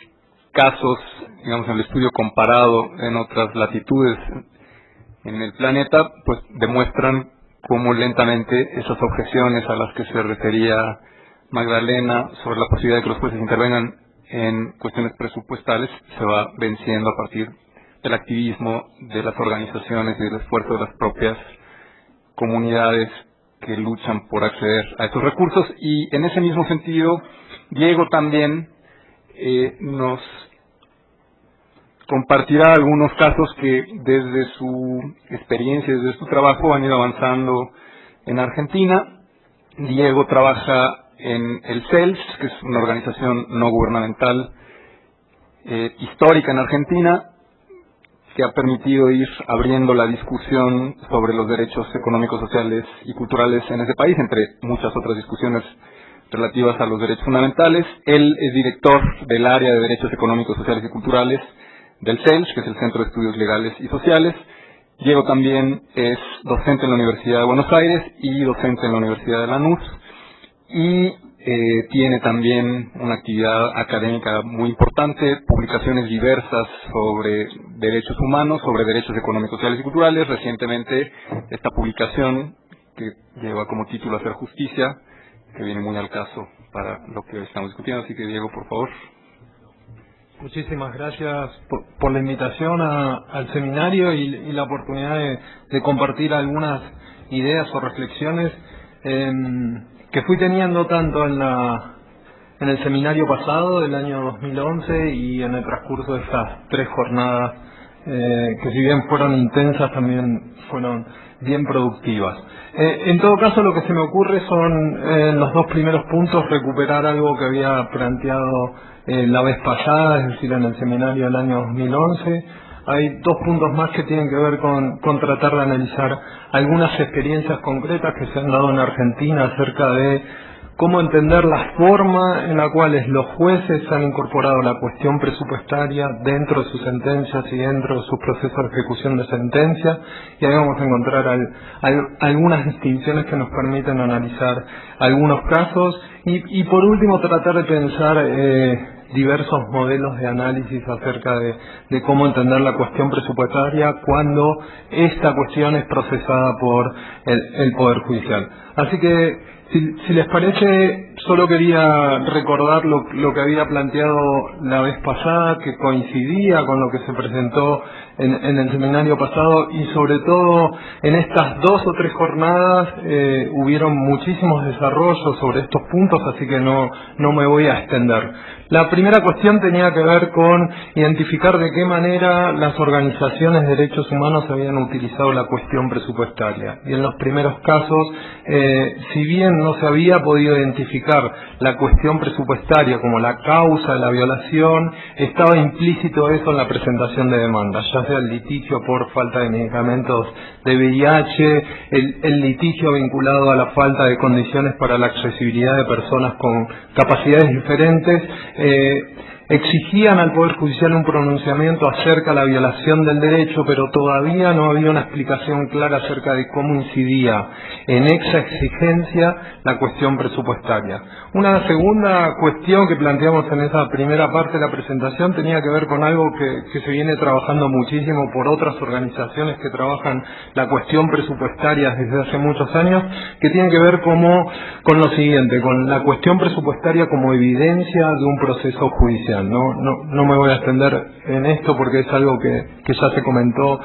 casos, digamos, en el estudio comparado en otras latitudes en el planeta, pues demuestran cómo lentamente esas objeciones a las que se refería Magdalena sobre la posibilidad de que los jueces intervengan en cuestiones presupuestales se va venciendo a partir del activismo de las organizaciones y del esfuerzo de las propias comunidades que luchan por acceder a estos recursos. Y en ese mismo sentido, Diego también nos compartirá algunos casos que desde su experiencia, desde su trabajo, han ido avanzando en Argentina. Diego trabaja en el CELS, que es una organización no gubernamental histórica en Argentina, que ha permitido ir abriendo la discusión sobre los derechos económicos, sociales y culturales en ese país, entre muchas otras discusiones relativas a los derechos fundamentales. Él es director del área de derechos económicos, sociales y culturales del CELS, que es el Centro de Estudios Legales y Sociales. Diego también es docente en la Universidad de Buenos Aires y docente en la Universidad de Lanús, y tiene también una actividad académica muy importante, publicaciones diversas sobre derechos humanos, sobre derechos económicos, sociales y culturales. Recientemente esta publicación, que lleva como título Hacer Justicia, que viene muy al caso para lo que hoy estamos discutiendo. Así que, Diego, por favor. Muchísimas gracias por la invitación al seminario y la oportunidad de compartir algunas ideas o reflexiones que fui teniendo tanto en el seminario pasado del año 2011 y en el transcurso de estas 3 jornadas que, si bien fueron intensas, también fueron bien productivas. En todo caso, lo que se me ocurre son, en los 2 primeros puntos, recuperar algo que había planteado la vez pasada, es decir, en el seminario del año 2011. Hay 2 puntos más que tienen que ver con tratar de analizar algunas experiencias concretas que se han dado en Argentina acerca de cómo entender la forma en la cual los jueces han incorporado la cuestión presupuestaria dentro de sus sentencias y dentro de sus procesos de ejecución de sentencia. Y ahí vamos a encontrar algunas distinciones que nos permiten analizar algunos casos y por último tratar de pensar diversos modelos de análisis acerca de cómo entender la cuestión presupuestaria cuando esta cuestión es procesada por el Poder Judicial. Así que, si les parece, solo quería recordar lo que había planteado la vez pasada, que coincidía con lo que se presentó en el seminario pasado, y sobre todo en estas 2 o 3 jornadas hubieron muchísimos desarrollos sobre estos puntos, así que no me voy a extender. La primera cuestión tenía que ver con identificar de qué manera las organizaciones de derechos humanos habían utilizado la cuestión presupuestaria. Y en los primeros casos, si bien no se había podido identificar la cuestión presupuestaria como la causa de la violación, estaba implícito eso en la presentación de demandas, ya sea el litigio por falta de medicamentos de VIH, el litigio vinculado a la falta de condiciones para la accesibilidad de personas con capacidades diferentes, exigían al Poder Judicial un pronunciamiento acerca de la violación del derecho, pero todavía no había una explicación clara acerca de cómo incidía en esa exigencia la cuestión presupuestaria. Una segunda cuestión que planteamos en esa primera parte de la presentación tenía que ver con algo que se viene trabajando muchísimo por otras organizaciones que trabajan la cuestión presupuestaria desde hace muchos años, que tiene que ver con lo siguiente, con la cuestión presupuestaria como evidencia de un proceso judicial. No me voy a extender en esto porque es algo que ya se comentó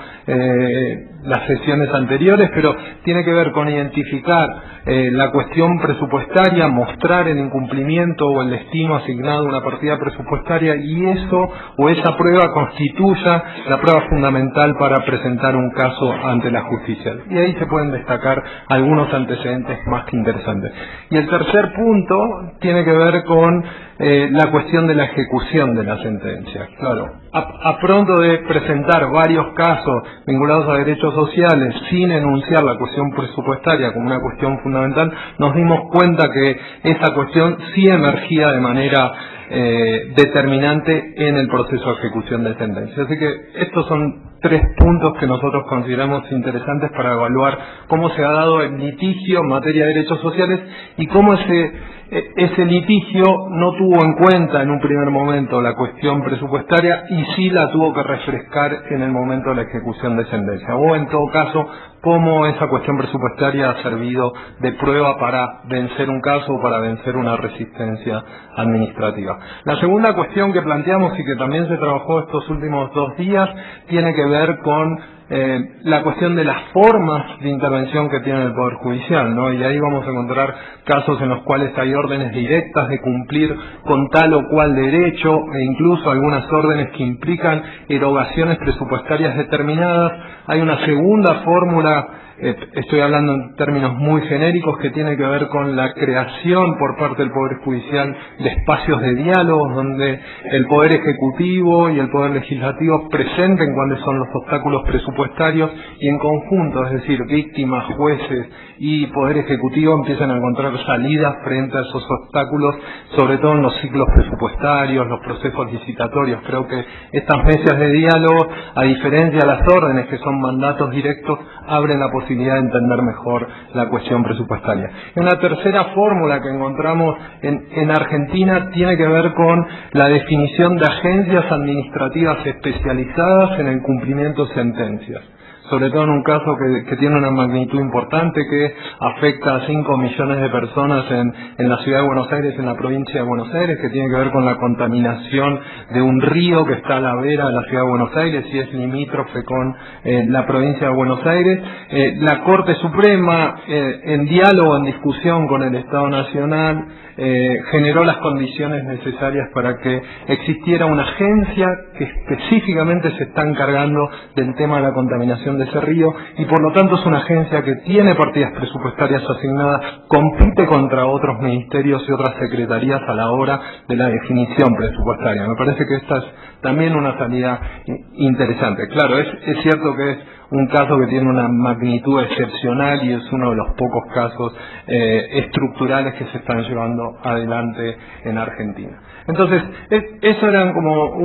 las sesiones anteriores, pero tiene que ver con identificar la cuestión presupuestaria, mostrar el incumplimiento o el destino asignado a una partida presupuestaria, y eso o esa prueba constituya la prueba fundamental para presentar un caso ante la justicia. Y ahí se pueden destacar algunos antecedentes más que interesantes. Y el tercer punto tiene que ver con la cuestión de la ejecución de la sentencia. Claro, a pronto de presentar varios casos vinculados a derechos sociales sin enunciar la cuestión presupuestaria como una cuestión fundamental, nos dimos cuenta que esa cuestión sí emergía de manera determinante en el proceso de ejecución de sentencia. Así que estos son 3 puntos que nosotros consideramos interesantes para evaluar cómo se ha dado el litigio en materia de derechos sociales y cómo ese litigio no tuvo en cuenta en un primer momento la cuestión presupuestaria y sí la tuvo que refrescar en el momento de la ejecución de sentencia, o en todo caso cómo esa cuestión presupuestaria ha servido de prueba para vencer un caso o para vencer una resistencia administrativa. La segunda cuestión que planteamos y que también se trabajó estos últimos 2 días tiene que ver con la cuestión de las formas de intervención que tiene el Poder Judicial, ¿no? Y ahí vamos a encontrar casos en los cuales hay órdenes directas de cumplir con tal o cual derecho e incluso algunas órdenes que implican erogaciones presupuestarias determinadas. Hay una segunda fórmula, estoy hablando en términos muy genéricos, que tiene que ver con la creación por parte del Poder Judicial de espacios de diálogo donde el Poder Ejecutivo y el Poder Legislativo presenten cuáles son los obstáculos presupuestarios y en conjunto, es decir, víctimas, jueces y Poder Ejecutivo empiezan a encontrar salidas frente a esos obstáculos, sobre todo en los ciclos presupuestarios, los procesos licitatorios. Creo que estas mesas de diálogo, a diferencia de las órdenes que son mandatos directos, abren la posibilidad de entender mejor la cuestión presupuestaria. Y una tercera fórmula que encontramos en Argentina tiene que ver con la definición de agencias administrativas especializadas en el cumplimiento de sentencias, sobre todo en un caso que tiene una magnitud importante, que afecta a 5 millones de personas en la ciudad de Buenos Aires, en la provincia de Buenos Aires, que tiene que ver con la contaminación de un río que está a la vera de la ciudad de Buenos Aires y es limítrofe con la provincia de Buenos Aires. La Corte Suprema, en diálogo, en discusión con el Estado Nacional, generó las condiciones necesarias para que existiera una agencia que específicamente se está encargando del tema de la contaminación de ese río y por lo tanto es una agencia que tiene partidas presupuestarias asignadas, compite contra otros ministerios y otras secretarías a la hora de la definición presupuestaria. Me parece que esta es también una salida interesante. Claro, es cierto que es un caso que tiene una magnitud excepcional y es uno de los pocos casos estructurales que se están llevando adelante en Argentina. Entonces, eso eran como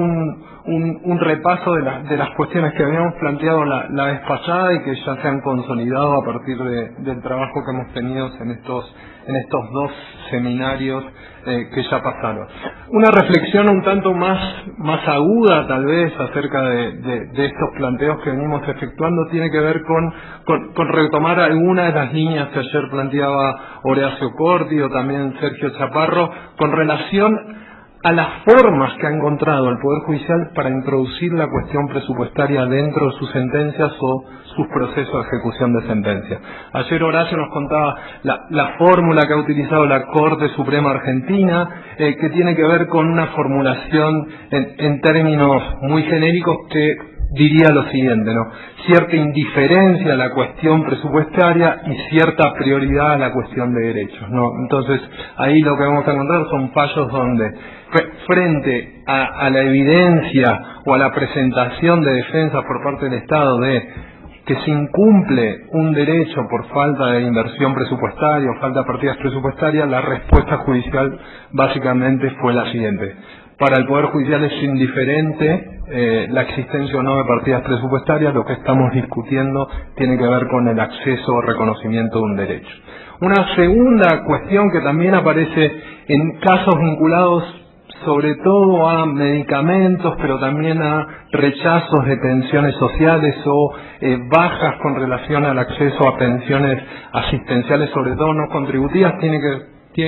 un repaso de las cuestiones que habíamos planteado la vez pasada y que ya se han consolidado a partir del trabajo que hemos tenido en estos 2 seminarios que ya pasaron. Una reflexión un tanto más aguda tal vez acerca de estos planteos que venimos efectuando tiene que ver con retomar algunas de las líneas que ayer planteaba Horacio Corti o también Sergio Chaparro con relación a las formas que ha encontrado el Poder Judicial para introducir la cuestión presupuestaria dentro de sus sentencias o sus procesos de ejecución de sentencias. Ayer Horacio nos contaba la fórmula que ha utilizado la Corte Suprema Argentina, que tiene que ver con una formulación en términos muy genéricos que diría lo siguiente, ¿no? Cierta indiferencia a la cuestión presupuestaria y cierta prioridad a la cuestión de derechos, ¿no? Entonces, ahí lo que vamos a encontrar son fallos donde, frente a la evidencia o a la presentación de defensas por parte del Estado de que se incumple un derecho por falta de inversión presupuestaria o falta de partidas presupuestarias, la respuesta judicial básicamente fue la siguiente. Para el Poder Judicial es indiferente la existencia o no de partidas presupuestarias, lo que estamos discutiendo tiene que ver con el acceso o reconocimiento de un derecho. Una segunda cuestión que también aparece en casos vinculados sobre todo a medicamentos, pero también a rechazos de pensiones sociales o bajas con relación al acceso a pensiones asistenciales, sobre todo no contributivas, tiene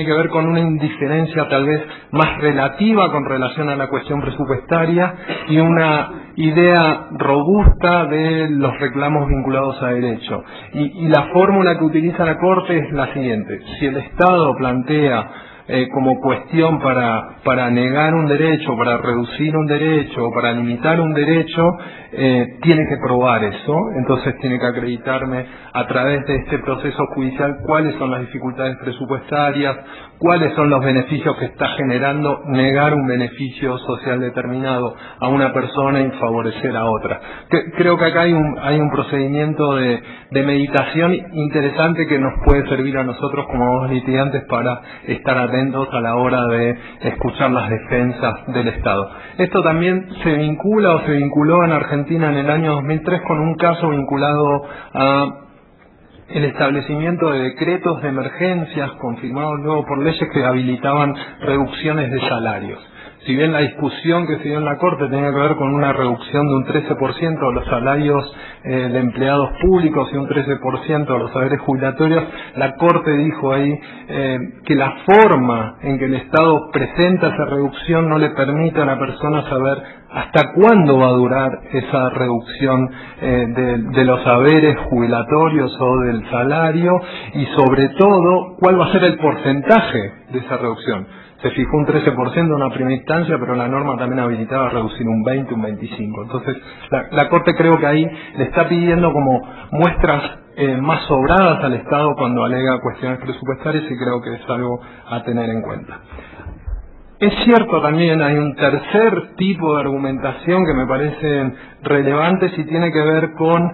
que ver con una indiferencia tal vez más relativa con relación a la cuestión presupuestaria y una idea robusta de los reclamos vinculados a derecho. Y la fórmula que utiliza la Corte es la siguiente: si el Estado plantea como cuestión para negar un derecho, para reducir un derecho, para limitar un derecho, tiene que probar eso, entonces tiene que acreditarme a través de este proceso judicial cuáles son las dificultades presupuestarias, cuáles son los beneficios que está generando negar un beneficio social determinado a una persona y favorecer a otra. Creo que acá hay un procedimiento de meditación interesante que nos puede servir a nosotros como litigantes para estar atentos transparentos a la hora de escuchar las defensas del Estado. Esto también se vincula o se vinculó en Argentina en el año 2003 con un caso vinculado a el establecimiento de decretos de emergencias confirmados luego por leyes que habilitaban reducciones de salarios. Si bien la discusión que se dio en la Corte tenía que ver con una reducción de un 13% de los salarios de empleados públicos y un 13% de los saberes jubilatorios, la Corte dijo ahí que la forma en que el Estado presenta esa reducción no le permite a la persona saber hasta cuándo va a durar esa reducción de los saberes jubilatorios o del salario, y sobre todo cuál va a ser el porcentaje de esa reducción. Se fijó un 13% en una primera instancia, pero la norma también habilitaba a reducir un 20, un 25. Entonces, la Corte creo que ahí le está pidiendo como muestras más sobradas al Estado cuando alega cuestiones presupuestarias, y creo que es algo a tener en cuenta. Es cierto también, hay un tercer tipo de argumentación que me parecen relevantes y tiene que ver con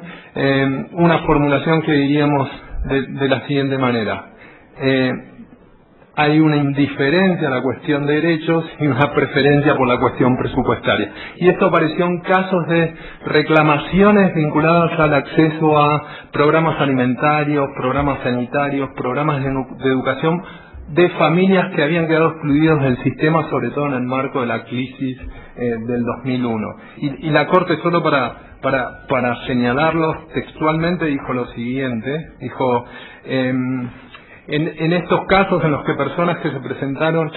una formulación que diríamos de la siguiente manera. Hay una indiferencia a la cuestión de derechos y una preferencia por la cuestión presupuestaria. Y esto apareció en casos de reclamaciones vinculadas al acceso a programas alimentarios, programas sanitarios, programas de educación de familias que habían quedado excluidos del sistema, sobre todo en el marco de la crisis del 2001. Y la Corte, solo para señalarlos textualmente, dijo lo siguiente, dijo... En estos casos en los que personas que se presentaron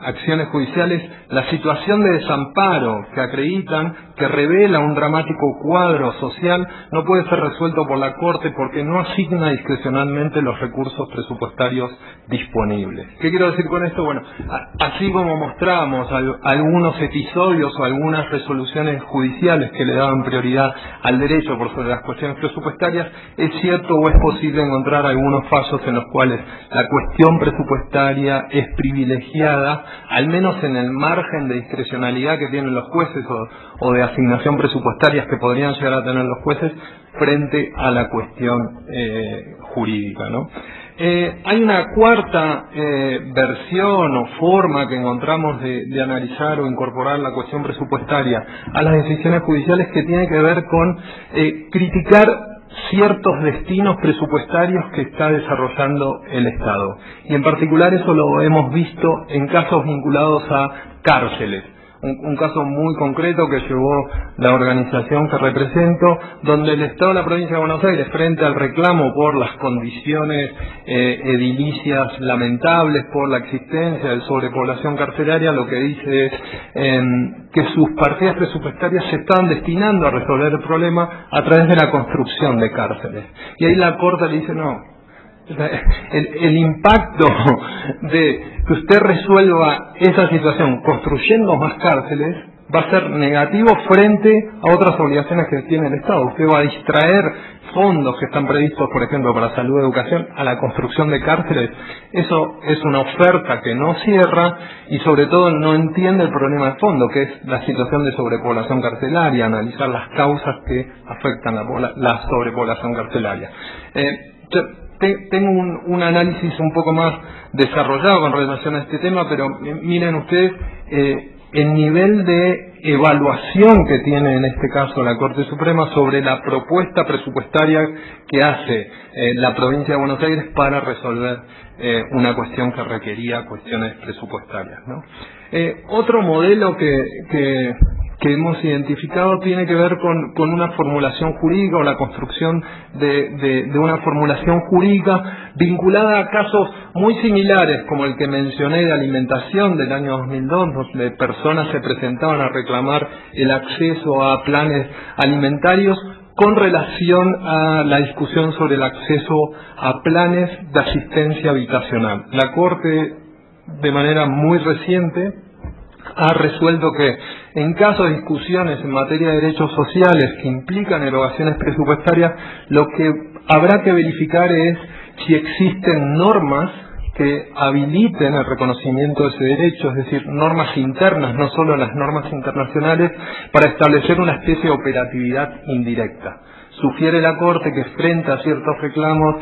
acciones judiciales, la situación de desamparo que acreditan, que revela un dramático cuadro social, no puede ser resuelto por la Corte porque no asigna discrecionalmente los recursos presupuestarios disponibles. ¿Qué quiero decir con esto? Bueno, así como mostramos algunos episodios o algunas resoluciones judiciales que le daban prioridad al derecho por sobre las cuestiones presupuestarias, es cierto o es posible encontrar algunos fallos en los cuales la cuestión presupuestaria es privilegiada, al menos en el margen de discrecionalidad que tienen los jueces o de asignación presupuestarias que podrían llegar a tener los jueces frente a la cuestión jurídica, ¿no? Hay una cuarta versión o forma que encontramos de analizar o incorporar la cuestión presupuestaria a las decisiones judiciales, que tiene que ver con criticar ciertos destinos presupuestarios que está desarrollando el Estado. Y en particular eso lo hemos visto en casos vinculados a cárceles. Un caso muy concreto que llevó la organización que represento, donde el Estado de la Provincia de Buenos Aires, frente al reclamo por las condiciones edilicias lamentables, por la existencia de sobrepoblación carcelaria, lo que dice es que sus partidas presupuestarias se estaban destinando a resolver el problema a través de la construcción de cárceles. Y ahí la Corte le dice, no, el impacto de que usted resuelva esa situación construyendo más cárceles va a ser negativo frente a otras obligaciones que tiene el Estado. Usted va a distraer fondos que están previstos, por ejemplo, para salud y educación, a la construcción de cárceles. Eso es una oferta que no cierra y sobre todo no entiende el problema de fondo, que es la situación de sobrepoblación carcelaria, analizar las causas que afectan la sobrepoblación carcelaria. Tengo un análisis un poco más desarrollado con relación a este tema, pero miren ustedes el nivel de evaluación que tiene en este caso la Corte Suprema sobre la propuesta presupuestaria que hace la provincia de Buenos Aires para resolver una cuestión que requería cuestiones presupuestarias, ¿no? Otro modelo que hemos identificado tiene que ver con una formulación jurídica o la construcción de una formulación jurídica vinculada a casos muy similares como el que mencioné de alimentación del año 2002, donde personas se presentaban a reclamar el acceso a planes alimentarios con relación a la discusión sobre el acceso a planes de asistencia habitacional. La Corte, de manera muy reciente, ha resuelto que en caso de discusiones en materia de derechos sociales que implican erogaciones presupuestarias, lo que habrá que verificar es si existen normas que habiliten el reconocimiento de ese derecho, es decir, normas internas, no solo las normas internacionales, para establecer una especie de operatividad indirecta. Sugiere la Corte que frente a ciertos reclamos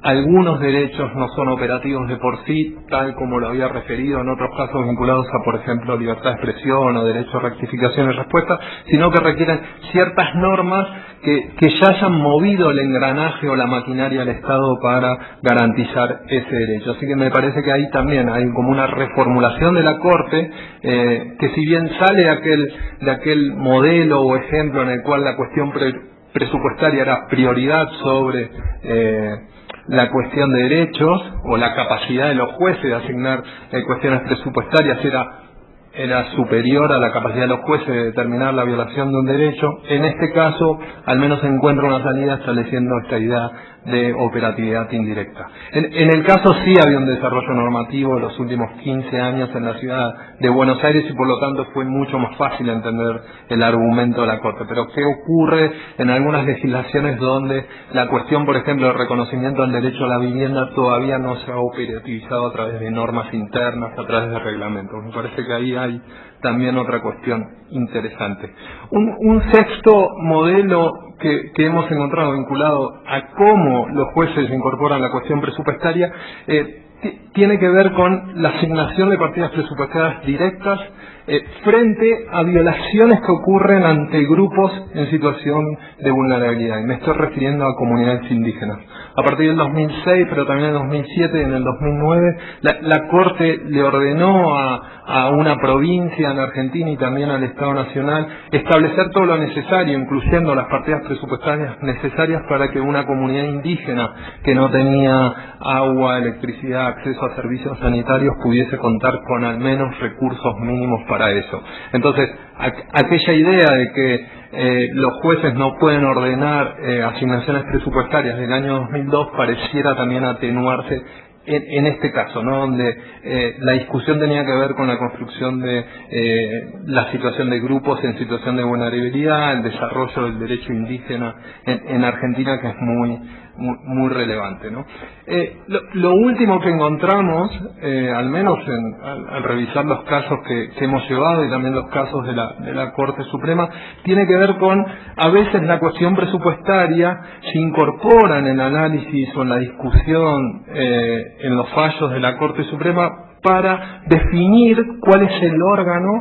algunos derechos no son operativos de por sí, tal como lo había referido en otros casos vinculados a, por ejemplo, libertad de expresión o derecho a rectificación y respuesta, sino que requieren ciertas normas que ya hayan movido el engranaje o la maquinaria del Estado para garantizar ese derecho. Así que me parece que ahí también hay como una reformulación de la Corte, que si bien sale de aquel modelo o ejemplo en el cual la cuestión presupuestaria era prioridad sobre la cuestión de derechos o la capacidad de los jueces de asignar cuestiones presupuestarias era superior a la capacidad de los jueces de determinar la violación de un derecho. En este caso, al menos se encuentra una salida estableciendo esta idea de operatividad indirecta. En el caso sí había un desarrollo normativo en los últimos 15 años en la ciudad de Buenos Aires y por lo tanto fue mucho más fácil entender el argumento de la Corte. Pero ¿qué ocurre en algunas legislaciones donde la cuestión, por ejemplo, del reconocimiento del derecho a la vivienda todavía no se ha operativizado a través de normas internas, a través de reglamentos? Me parece que ahí hay también otra cuestión interesante. Un sexto modelo que hemos encontrado vinculado a cómo los jueces incorporan la cuestión presupuestaria tiene que ver con la asignación de partidas presupuestarias directas frente a violaciones que ocurren ante grupos en situación de vulnerabilidad. Y me estoy refiriendo a comunidades indígenas. A partir del 2006, pero también en el 2007 y en el 2009, la Corte le ordenó a una provincia en Argentina y también al Estado Nacional establecer todo lo necesario, incluyendo las partidas presupuestarias necesarias para que una comunidad indígena que no tenía agua, electricidad, acceso a servicios sanitarios pudiese contar con al menos recursos mínimos para eso. Entonces, aquella idea de que los jueces no pueden ordenar asignaciones presupuestarias del año 2002 pareciera también atenuarse en este caso, ¿no? Donde la discusión tenía que ver con la construcción de la situación de grupos en situación de vulnerabilidad, el desarrollo del derecho indígena en Argentina, que es muy relevante, ¿no? Lo último que encontramos, al menos al revisar los casos que hemos llevado y también los casos de la Corte Suprema, tiene que ver con, a veces la cuestión presupuestaria se incorpora en el análisis o en la discusión en los fallos de la Corte Suprema para definir cuál es el órgano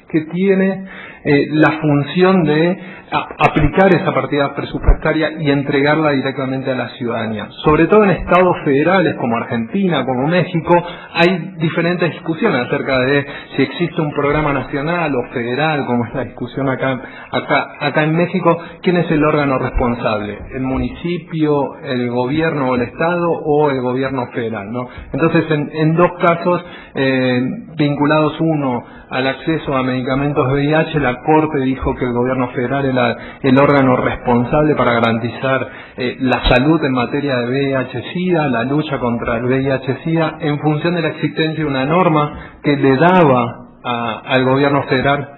que tiene la función de aplicar esa partida presupuestaria y entregarla directamente a la ciudadanía. Sobre todo en estados federales como Argentina, como México, hay diferentes discusiones acerca de si existe un programa nacional o federal, como es la discusión acá en México, quién es el órgano responsable, el municipio, el gobierno o el estado o el gobierno federal, ¿no? Entonces, en dos casos vinculados, uno al acceso a medicamentos de VIH, la Corte dijo que el gobierno federal era el órgano responsable para garantizar la salud en materia de VIH-Sida, la lucha contra el VIH-Sida, en función de la existencia de una norma que le daba al gobierno federal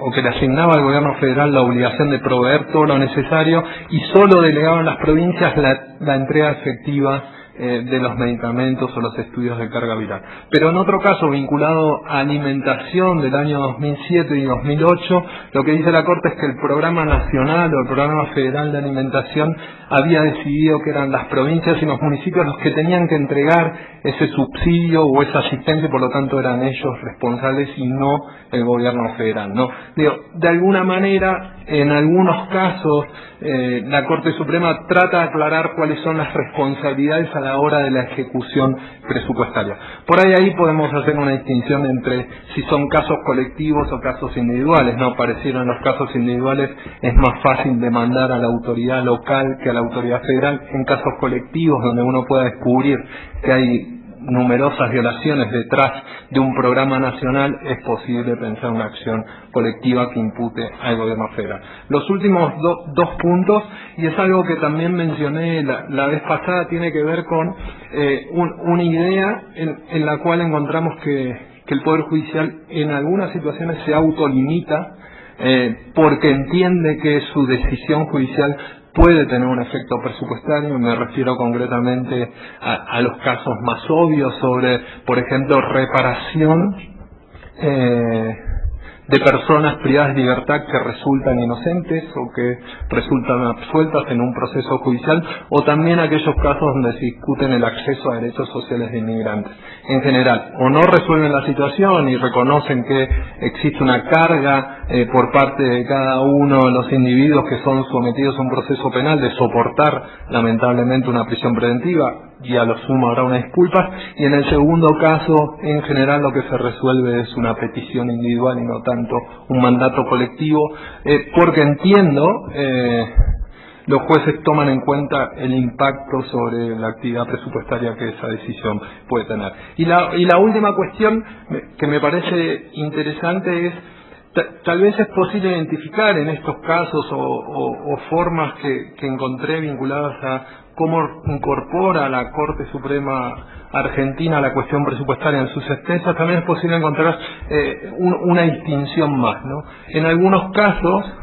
o que le asignaba al gobierno federal la obligación de proveer todo lo necesario y solo delegaba a las provincias la entrega efectiva de los medicamentos o los estudios de carga viral. Pero en otro caso, vinculado a alimentación del año 2007 y 2008, lo que dice la Corte es que el programa nacional o el programa federal de alimentación había decidido que eran las provincias y los municipios los que tenían que entregar ese subsidio o esa asistencia, y por lo tanto eran ellos responsables y no el gobierno federal, ¿no? Digo, de alguna manera, en algunos casos, la Corte Suprema trata de aclarar cuáles son las responsabilidades a la hora de la ejecución presupuestaria. Por ahí podemos hacer una distinción entre si son casos colectivos o casos individuales, ¿no? Pareciera en los casos individuales es más fácil demandar a la autoridad local que a la autoridad federal. En casos colectivos, donde uno pueda descubrir que hay numerosas violaciones detrás de un programa nacional, es posible pensar una acción colectiva que impute al gobierno federal. Los últimos dos puntos, y es algo que también mencioné la vez pasada, tiene que ver con una idea en la cual encontramos que el Poder Judicial en algunas situaciones se autolimita porque entiende que su decisión judicial puede tener un efecto presupuestario. Me refiero concretamente a los casos más obvios sobre, por ejemplo, reparación de personas privadas de libertad que resultan inocentes o que resultan absueltas en un proceso judicial, o también aquellos casos donde se discuten el acceso a derechos sociales de inmigrantes. En general, o no resuelven la situación y reconocen que existe una carga por parte de cada uno de los individuos que son sometidos a un proceso penal de soportar lamentablemente una prisión preventiva, y a lo sumo habrá una disculpa, y en el segundo caso, en general, lo que se resuelve es una petición individual y no tanto un mandato colectivo, porque entiendo, los jueces toman en cuenta el impacto sobre la actividad presupuestaria que esa decisión puede tener. Y la última cuestión que me parece interesante es, tal vez es posible identificar en estos casos o formas que encontré vinculadas a cómo incorpora la Corte Suprema Argentina la cuestión presupuestaria en sus sentencias. También es posible encontrar una distinción más, ¿no? En algunos casos,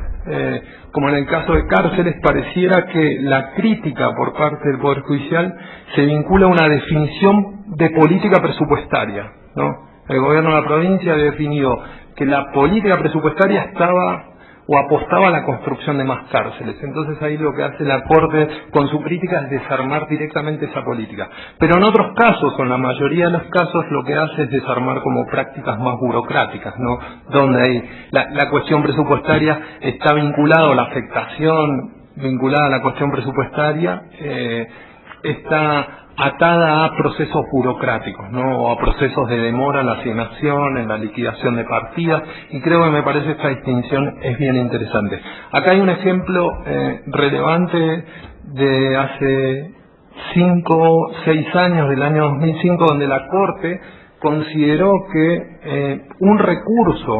como en el caso de cárceles, pareciera que la crítica por parte del Poder Judicial se vincula a una definición de política presupuestaria, ¿no? El gobierno de la provincia ha definido que la política presupuestaria estaba o apostaba a la construcción de más cárceles. Entonces ahí lo que hace la Corte con su crítica es desarmar directamente esa política. Pero en otros casos, o en la mayoría de los casos, lo que hace es desarmar como prácticas más burocráticas, ¿no? Donde ahí la cuestión presupuestaria está vinculada, o la afectación vinculada a la cuestión presupuestaria está atada a procesos burocráticos, ¿no? O a procesos de demora en la asignación, en la liquidación de partidas, y creo que me parece esta distinción es bien interesante. Acá hay un ejemplo relevante de hace 5 o 6 años, del año 2005, donde la Corte consideró que un recurso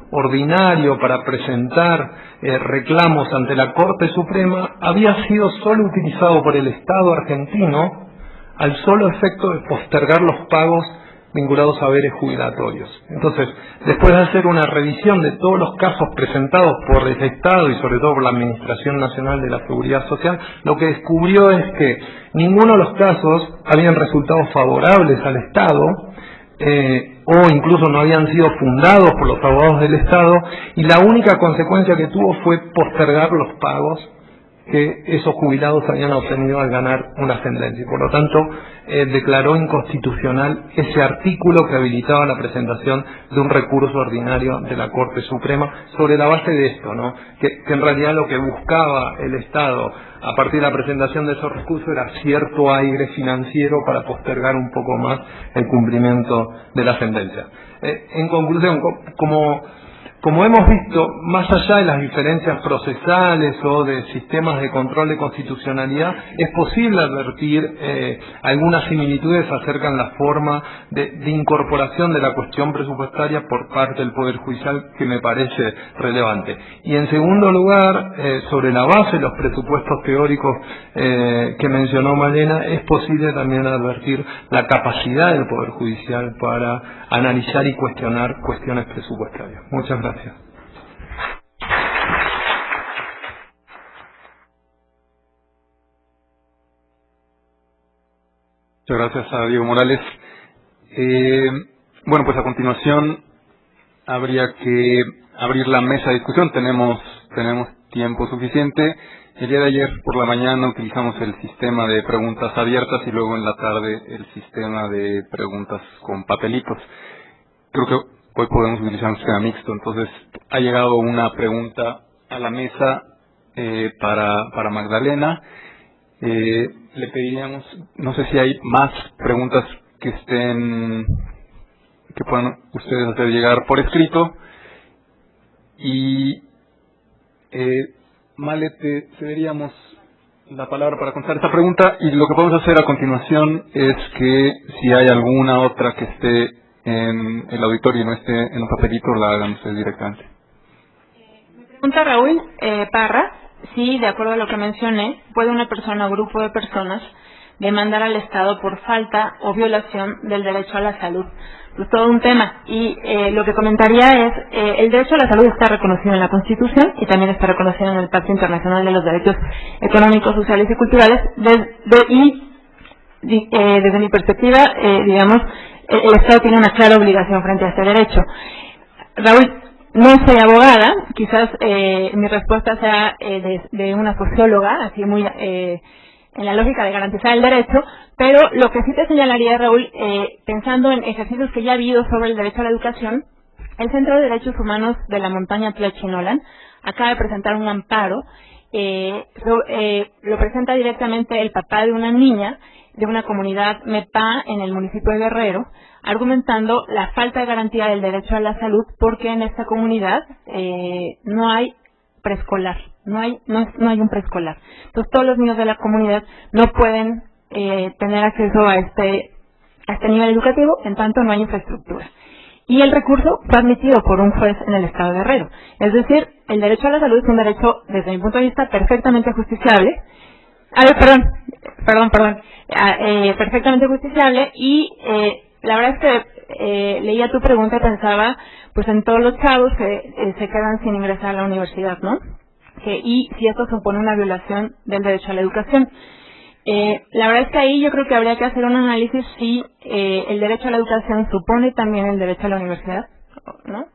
ordinario para presentar reclamos ante la Corte Suprema había sido solo utilizado por el Estado argentino al solo efecto de postergar los pagos vinculados a haberes jubilatorios. Entonces, después de hacer una revisión de todos los casos presentados por el Estado y sobre todo por la Administración Nacional de la Seguridad Social, lo que descubrió es que ninguno de los casos habían resultado favorables al Estado, o incluso no habían sido fundados por los abogados del Estado, y la única consecuencia que tuvo fue postergar los pagos que esos jubilados habían obtenido al ganar una sentencia. Y por lo tanto, declaró inconstitucional ese artículo que habilitaba la presentación de un recurso ordinario de la Corte Suprema sobre la base de esto, ¿no? Que en realidad lo que buscaba el Estado a partir de la presentación de esos recursos era cierto aire financiero para postergar un poco más el cumplimiento de la sentencia. En conclusión, como hemos visto, más allá de las diferencias procesales o de sistemas de control de constitucionalidad, es posible advertir algunas similitudes acerca de la forma de incorporación de la cuestión presupuestaria por parte del Poder Judicial, que me parece relevante. Y en segundo lugar, sobre la base de los presupuestos teóricos que mencionó Malena, es posible también advertir la capacidad del Poder Judicial para analizar y cuestionar cuestiones presupuestarias. Muchas gracias. Muchas gracias a Diego Morales. Bueno, pues a continuación habría que abrir la mesa de discusión. Tenemos tiempo suficiente. El día de ayer por la mañana utilizamos el sistema de preguntas abiertas y luego en la tarde el sistema de preguntas con papelitos. Creo que hoy podemos utilizar un sistema mixto. Entonces ha llegado una pregunta a la mesa para Magdalena. Le pediríamos, no sé si hay más preguntas que puedan ustedes hacer llegar por escrito. Y Male, te cederíamos la palabra para contestar esta pregunta, y lo que podemos hacer a continuación es que si hay alguna otra que esté en el auditorio y no esté en un papelito, la hagan ustedes directamente. Me pregunta Raúl Parra si, de acuerdo a lo que mencioné, puede una persona o grupo de personas demandar al Estado por falta o violación del derecho a la salud. Es todo un tema, y lo que comentaría es, el derecho a la salud está reconocido en la Constitución y también está reconocido en el Pacto Internacional de los Derechos Económicos, Sociales y Culturales, desde mi perspectiva, digamos, el Estado tiene una clara obligación frente a este derecho. Raúl, no soy abogada, quizás mi respuesta sea de una socióloga, así muy en la lógica de garantizar el derecho, pero lo que sí te señalaría, Raúl, pensando en ejercicios que ya ha habido sobre el derecho a la educación, el Centro de Derechos Humanos de la Montaña Tlachinolan acaba de presentar un amparo, lo presenta directamente el papá de una niña de una comunidad MEPA en el municipio de Guerrero, argumentando la falta de garantía del derecho a la salud porque en esta comunidad no hay preescolar, no hay un preescolar. Entonces todos los niños de la comunidad no pueden tener acceso a este nivel educativo, en tanto no hay infraestructura. Y el recurso fue admitido por un juez en el estado de Guerrero. Es decir, el derecho a la salud es un derecho, desde mi punto de vista, perfectamente justiciable. Perfectamente justiciable, y la verdad es que leía tu pregunta y pensaba pues en todos los chavos que se quedan sin ingresar a la universidad, ¿no? Y si esto supone una violación del derecho a la educación. La verdad es que ahí yo creo que habría que hacer un análisis si el derecho a la educación supone también el derecho a la universidad, ¿no?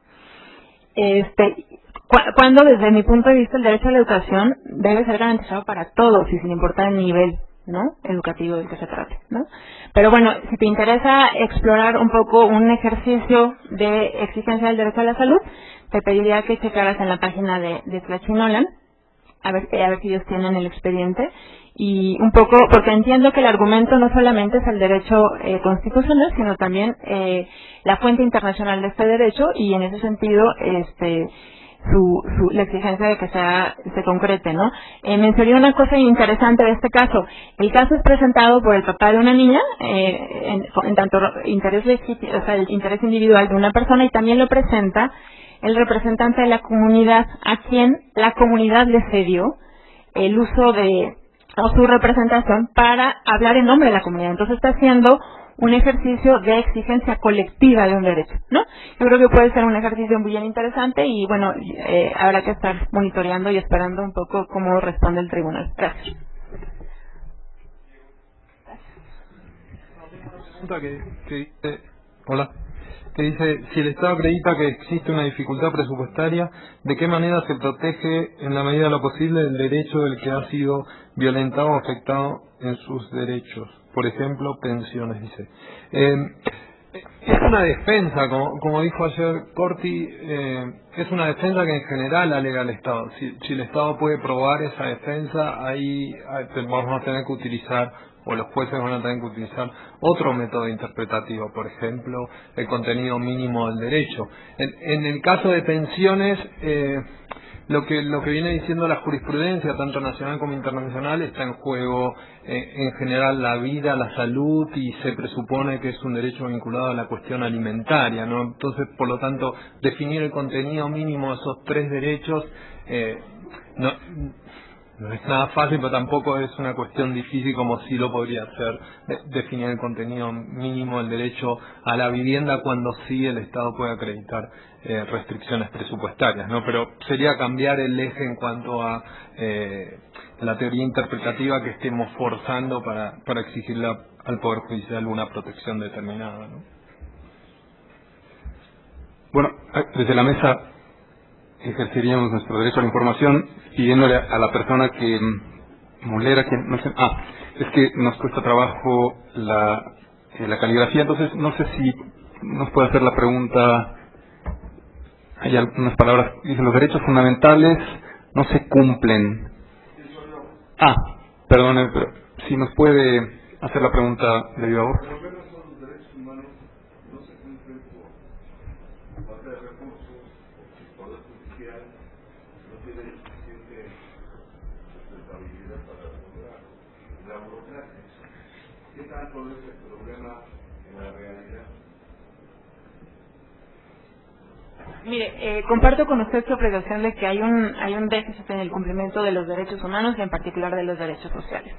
Cuando desde mi punto de vista el derecho a la educación debe ser garantizado para todos y sin importar el nivel, ¿no?, educativo del que se trate, ¿no? Pero bueno, si te interesa explorar un poco un ejercicio de exigencia del derecho a la salud, te pediría que checaras en la página de Tlachinolan, a ver si ellos tienen el expediente, y un poco, porque entiendo que el argumento no solamente es el derecho constitucional, sino también la fuente internacional de este derecho, y en ese sentido la exigencia de que se concrete, ¿no? Mencioné una cosa interesante de este caso. El caso es presentado por el papá de una niña, en tanto interés legítimo, o sea, el interés individual de una persona, y también lo presenta el representante de la comunidad, a quien la comunidad le cedió el uso o su representación para hablar en nombre de la comunidad. Entonces está haciendo un ejercicio de exigencia colectiva de un derecho, ¿no? Yo creo que puede ser un ejercicio muy bien interesante y, bueno, habrá que estar monitoreando y esperando un poco cómo responde el tribunal. Gracias. Que dice, si el Estado acredita que existe una dificultad presupuestaria, ¿de qué manera se protege en la medida de lo posible el derecho del que ha sido violentado o afectado en sus derechos? Por ejemplo, pensiones, dice. Es una defensa, como dijo ayer Corti, es una defensa que en general alega el Estado. Si el Estado puede probar esa defensa, ahí vamos a tener que utilizar, o los jueces van a tener que utilizar otro método interpretativo, por ejemplo, el contenido mínimo del derecho. En el caso de pensiones, lo que viene diciendo la jurisprudencia, tanto nacional como internacional, está en juego en general la vida, la salud, y se presupone que es un derecho vinculado a la cuestión alimentaria, ¿no? Entonces, por lo tanto, definir el contenido mínimo de esos tres derechos no es nada fácil, pero tampoco es una cuestión difícil como sí lo podría ser definir el contenido mínimo del derecho a la vivienda cuando sí el Estado puede acreditar restricciones presupuestarias, ¿no? Pero sería cambiar el eje en cuanto a la teoría interpretativa que estemos forzando para exigirle al Poder Judicial una protección determinada, ¿no? Bueno, desde la mesa ejerceríamos nuestro derecho a la información pidiéndole a la persona que mulera, que no sé, es que nos cuesta trabajo la caligrafía, entonces no sé si nos puede hacer la pregunta. Hay algunas palabras, dicen los derechos fundamentales no se cumplen. Perdone, pero si nos puede hacer la pregunta de viva voz. Mire, comparto con usted su apreciación de que hay un déficit en el cumplimiento de los derechos humanos y en particular de los derechos sociales.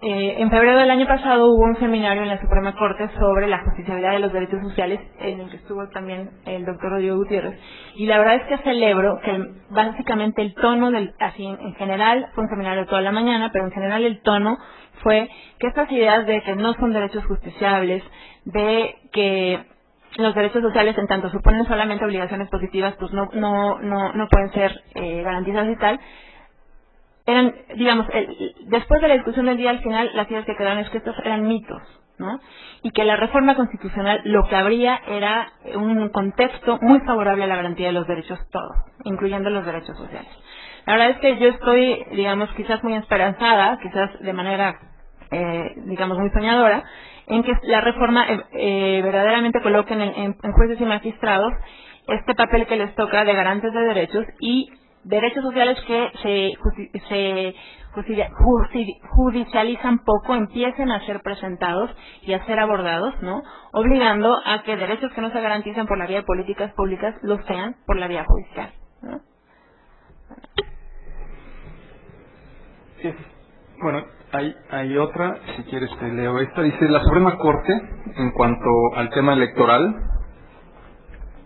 En febrero del año pasado hubo un seminario en la Suprema Corte sobre la justiciabilidad de los derechos sociales, en el que estuvo también el doctor Rodrigo Gutiérrez, y la verdad es que celebro que básicamente el tono así en general, fue un seminario toda la mañana, pero en general el tono fue que estas ideas de que no son derechos justiciables, de que los derechos sociales, en tanto suponen solamente obligaciones positivas, pues no pueden ser garantizadas y tal. Eran, digamos, después de la discusión del día, al final las ideas que quedaron es que estos eran mitos, ¿no? Y que la reforma constitucional lo que habría era un contexto muy favorable a la garantía de los derechos todos, incluyendo los derechos sociales. La verdad es que yo estoy, digamos, quizás muy esperanzada, quizás de manera, digamos, muy soñadora, en que la reforma verdaderamente coloque en jueces y magistrados este papel que les toca de garantes de derechos y derechos sociales que se judicializan poco, empiecen a ser presentados y a ser abordados, ¿no? Obligando a que derechos que no se garanticen por la vía de políticas públicas lo sean por la vía judicial, ¿no? Bueno, hay otra, si quieres te leo esta. Dice: la Suprema Corte, en cuanto al tema electoral,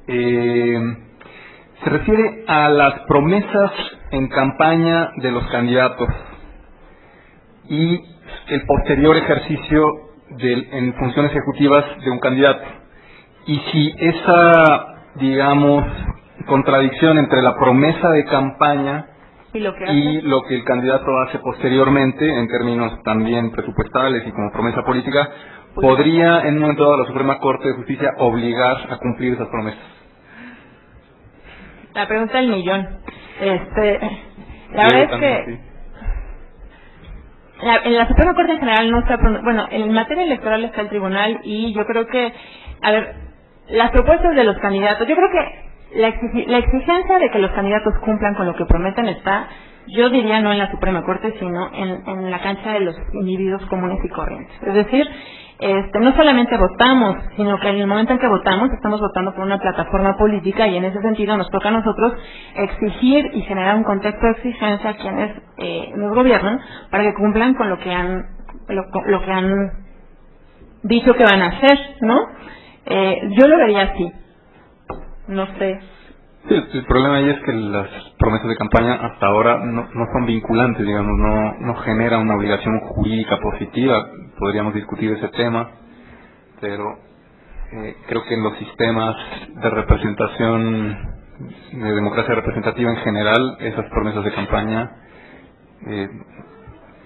se refiere a las promesas en campaña de los candidatos y el posterior ejercicio en funciones ejecutivas de un candidato. Y si esa, digamos, contradicción entre la promesa de campaña y lo que el candidato hace posteriormente, en términos también presupuestales y como promesa política, podría en un momento dado la Suprema Corte de Justicia obligar a cumplir esas promesas. La pregunta del millón. La verdad es que sí. En la Suprema Corte en general no está, bueno, en materia electoral está el tribunal y yo creo que, a ver, las propuestas de los candidatos, yo creo que la exigencia de que los candidatos cumplan con lo que prometen está, yo diría no en la Suprema Corte, sino en la cancha de los individuos comunes y corrientes. Es decir, no solamente votamos, sino que en el momento en que votamos, estamos votando por una plataforma política y en ese sentido nos toca a nosotros exigir y generar un contexto de exigencia a quienes nos gobiernan para que cumplan con lo que han dicho que van a hacer, ¿no? Yo lo vería así. No sé. Sí, el problema ahí es que las promesas de campaña hasta ahora no son vinculantes, digamos, no genera una obligación jurídica positiva. Podríamos discutir ese tema, pero creo que en los sistemas de representación, de democracia representativa en general, esas promesas de campaña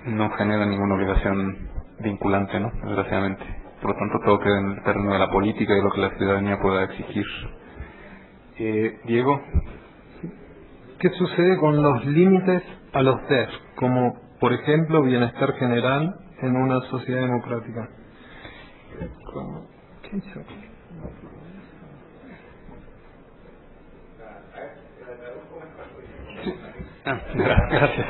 no generan ninguna obligación vinculante, ¿no? Desgraciadamente. Por lo tanto, todo queda en el terreno de la política y de lo que la ciudadanía pueda exigir. Diego. ¿Qué sucede con los límites a los DER, como por ejemplo bienestar general en una sociedad democrática? ¿Qué hizo? Gracias.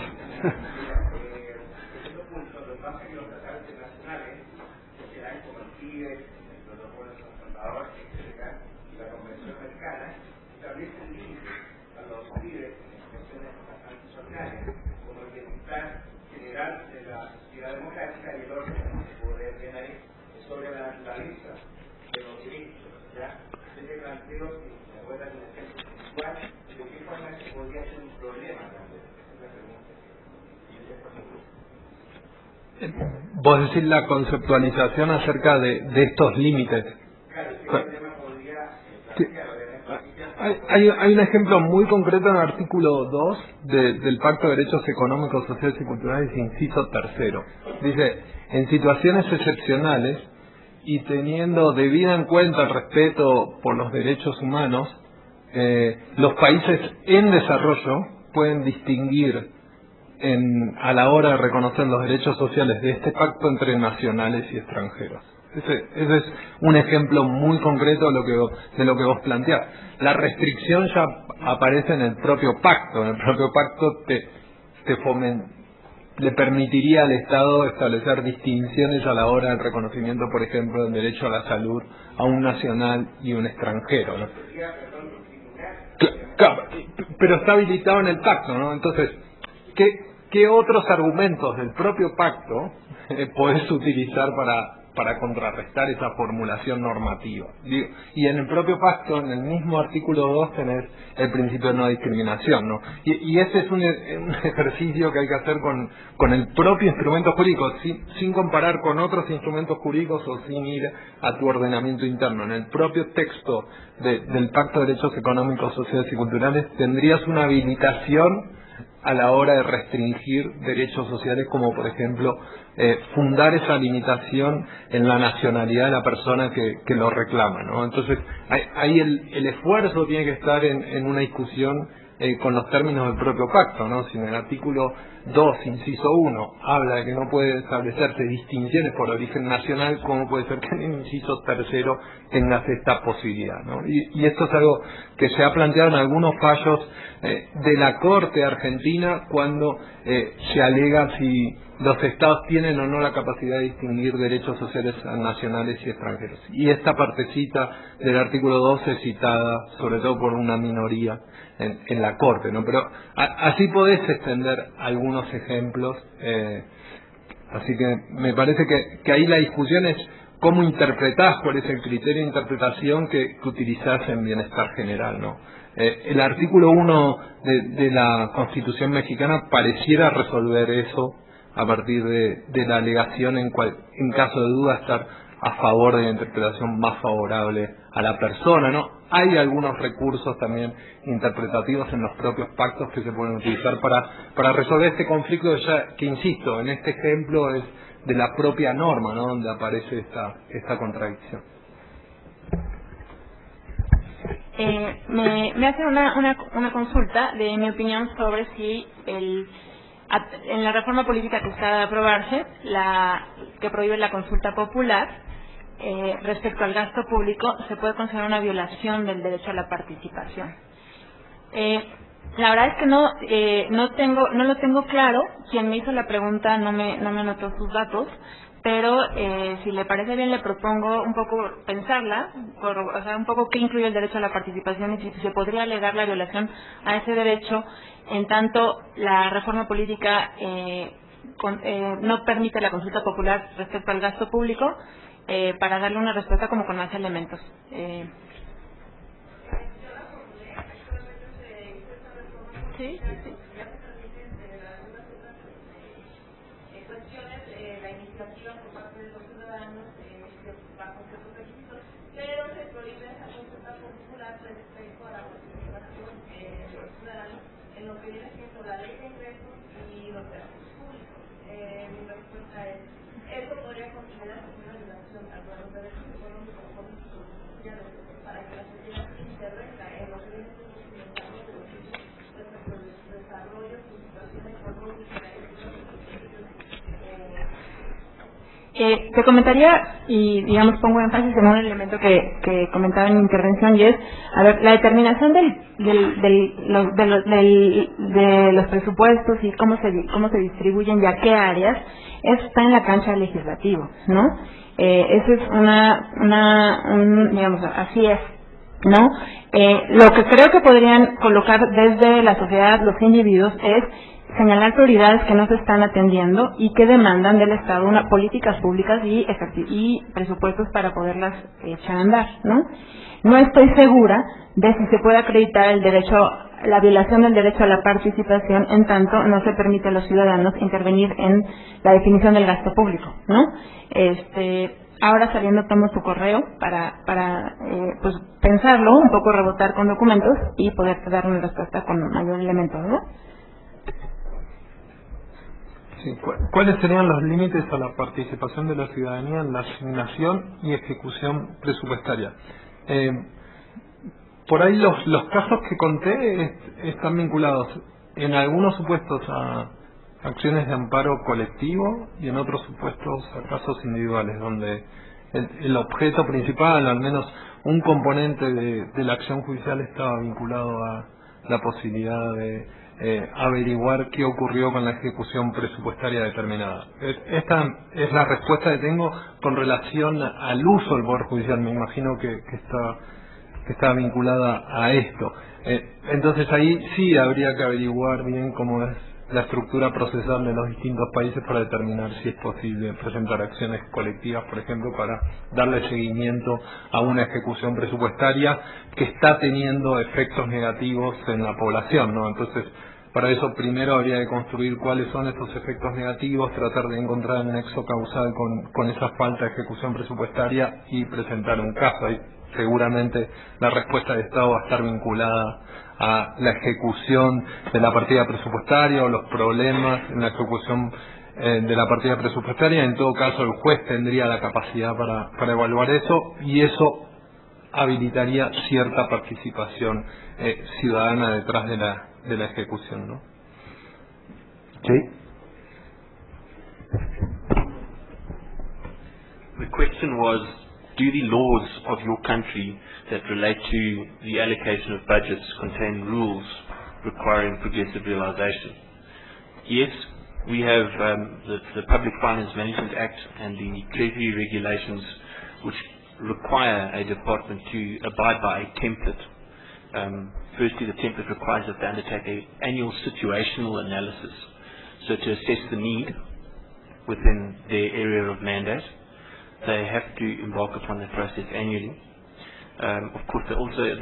Vos decís la conceptualización acerca de estos límites. Hay un ejemplo muy concreto en el artículo 2 del Pacto de Derechos Económicos, Sociales y Culturales, inciso tercero. Dice: en situaciones excepcionales y teniendo debida en cuenta el respeto por los derechos humanos, los países en desarrollo pueden distinguir a la hora de reconocer los derechos sociales de este pacto entre nacionales y extranjeros. Ese es un ejemplo muy concreto de lo que vos planteás. La restricción ya aparece en el propio pacto. En el propio pacto le permitiría al Estado establecer distinciones a la hora del reconocimiento, por ejemplo, del derecho a la salud a un nacional y un extranjero, ¿no? Claro, pero está habilitado en el pacto, ¿no? Entonces, ¿qué otros argumentos del propio pacto podés utilizar para contrarrestar esa formulación normativa. Y en el propio pacto, en el mismo artículo 2, tenés el principio de no discriminación, ¿no? Y ese es un ejercicio que hay que hacer con el propio instrumento jurídico, sin comparar con otros instrumentos jurídicos o sin ir a tu ordenamiento interno. En el propio texto del Pacto de Derechos Económicos, Sociales y Culturales tendrías una habilitación a la hora de restringir derechos sociales, como por ejemplo fundar esa limitación en la nacionalidad de la persona que lo reclama, ¿no? Entonces ahí el esfuerzo tiene que estar en una discusión con los términos del propio pacto, ¿no? Si en el artículo 2, inciso 1, habla de que no puede establecerse distinciones por origen nacional, ¿cómo puede ser que en el inciso 3 tengas esta posibilidad, ¿no? Y esto es algo que se ha planteado en algunos fallos de la Corte Argentina cuando se alega si los estados tienen o no la capacidad de distinguir derechos sociales nacionales y extranjeros. Y esta partecita del artículo 12 es citada sobre todo por una minoría en la Corte, ¿no? Pero así podés extender algunos ejemplos, así que me parece que ahí la discusión es cómo interpretás, cuál es el criterio de interpretación que utilizás en bienestar general, ¿no? El artículo 1 de la Constitución mexicana pareciera resolver eso a partir de la alegación en caso de duda estar a favor de la interpretación más favorable a la persona, ¿no? Hay algunos recursos también interpretativos en los propios pactos que se pueden utilizar para resolver este conflicto que insisto, en este ejemplo es de la propia norma, ¿no? Donde aparece esta contradicción. Me hace una consulta de mi opinión sobre si en la reforma política que está de aprobarse, que prohíbe la consulta popular respecto al gasto público, se puede considerar una violación del derecho a la participación. La verdad es que no lo tengo claro. Quien me hizo la pregunta no me anotó sus datos, pero si le parece bien le propongo un poco pensarla, o sea, un poco qué incluye el derecho a la participación y si se podría alegar la violación a ese derecho en tanto la reforma política no permite la consulta popular respecto al gasto público, para darle una respuesta como con más elementos. Sí. Te comentaría y digamos pongo énfasis en un elemento que comentaba en mi intervención y es, a ver, la determinación de los presupuestos y cómo se distribuyen y a qué áreas, eso está en la cancha del legislativo, ¿no? Eso es digamos, así es, ¿no? Lo que creo que podrían colocar desde la sociedad los individuos es señalar prioridades que no se están atendiendo y que demandan del Estado políticas públicas y presupuestos para poderlas echar a andar, ¿no? No estoy segura de si se puede acreditar la violación del derecho a la participación en tanto no se permite a los ciudadanos intervenir en la definición del gasto público, ¿no? Ahora saliendo tomo su correo para pues pensarlo, un poco rebotar con documentos y poder dar una respuesta con mayor elemento, ¿no? Sí. ¿Cuáles serían los límites a la participación de la ciudadanía en la asignación y ejecución presupuestaria? Por ahí los casos que conté están vinculados en algunos supuestos a acciones de amparo colectivo y en otros supuestos a casos individuales, donde el objeto principal, al menos un componente de la acción judicial, estaba vinculado a la posibilidad de averiguar qué ocurrió con la ejecución presupuestaria determinada. Esta es la respuesta que tengo con relación al uso del Poder Judicial. Me imagino que está vinculada a esto. Entonces ahí sí habría que averiguar bien cómo es la estructura procesal de los distintos países para determinar si es posible presentar acciones colectivas, por ejemplo, para darle seguimiento a una ejecución presupuestaria que está teniendo efectos negativos en la población, ¿no? Entonces, para eso primero habría que construir cuáles son estos efectos negativos, tratar de encontrar el nexo causal con esa falta de ejecución presupuestaria y presentar un caso. Ahí seguramente la respuesta de Estado va a estar vinculada a la ejecución de la partida presupuestaria o los problemas en la ejecución de la partida presupuestaria. En todo caso, el juez tendría la capacidad para evaluar eso, y eso habilitaría cierta participación ciudadana detrás de la ejecución, ¿no? Sí. The question was, do the laws of your country that relate to the allocation of budgets contain rules requiring progressive realization? Yes, we have the Public Finance Management Act and the Treasury regulations, which require a department to abide by a template. Firstly, the template requires that they undertake an annual situational analysis, so to assess the need within their area of mandate. They have to embark upon that process annually. Of course, the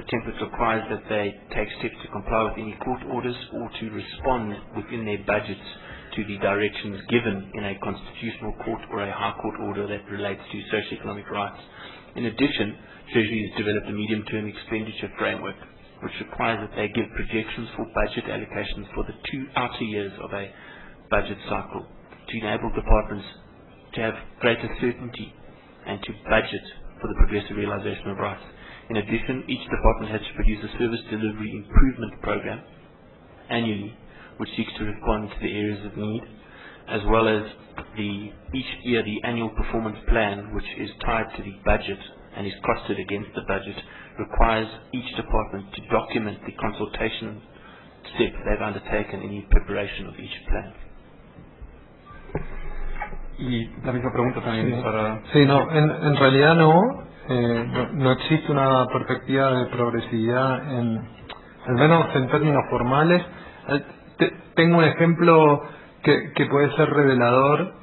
template requires that they take steps to comply with any court orders or to respond within their budgets to the directions given in a constitutional court or a high court order that relates to socio-economic rights. In addition, Treasury has developed a medium-term expenditure framework, which requires that they give projections for budget allocations for the 2 outer years of a budget cycle to enable departments to have greater certainty and to budget for the progressive realization of rights. In addition, each department has to produce a service delivery improvement program annually, which seeks to respond to the areas of need, as well as each year the annual performance plan, which is tied to the budget and is costed against the budget, requires each department to document the consultation steps they've undertaken in the preparation of each plan. Y la misma pregunta también para... Sí, no, en realidad no existe una perspectiva de progresividad, al menos en términos formales. Tengo un ejemplo que puede ser revelador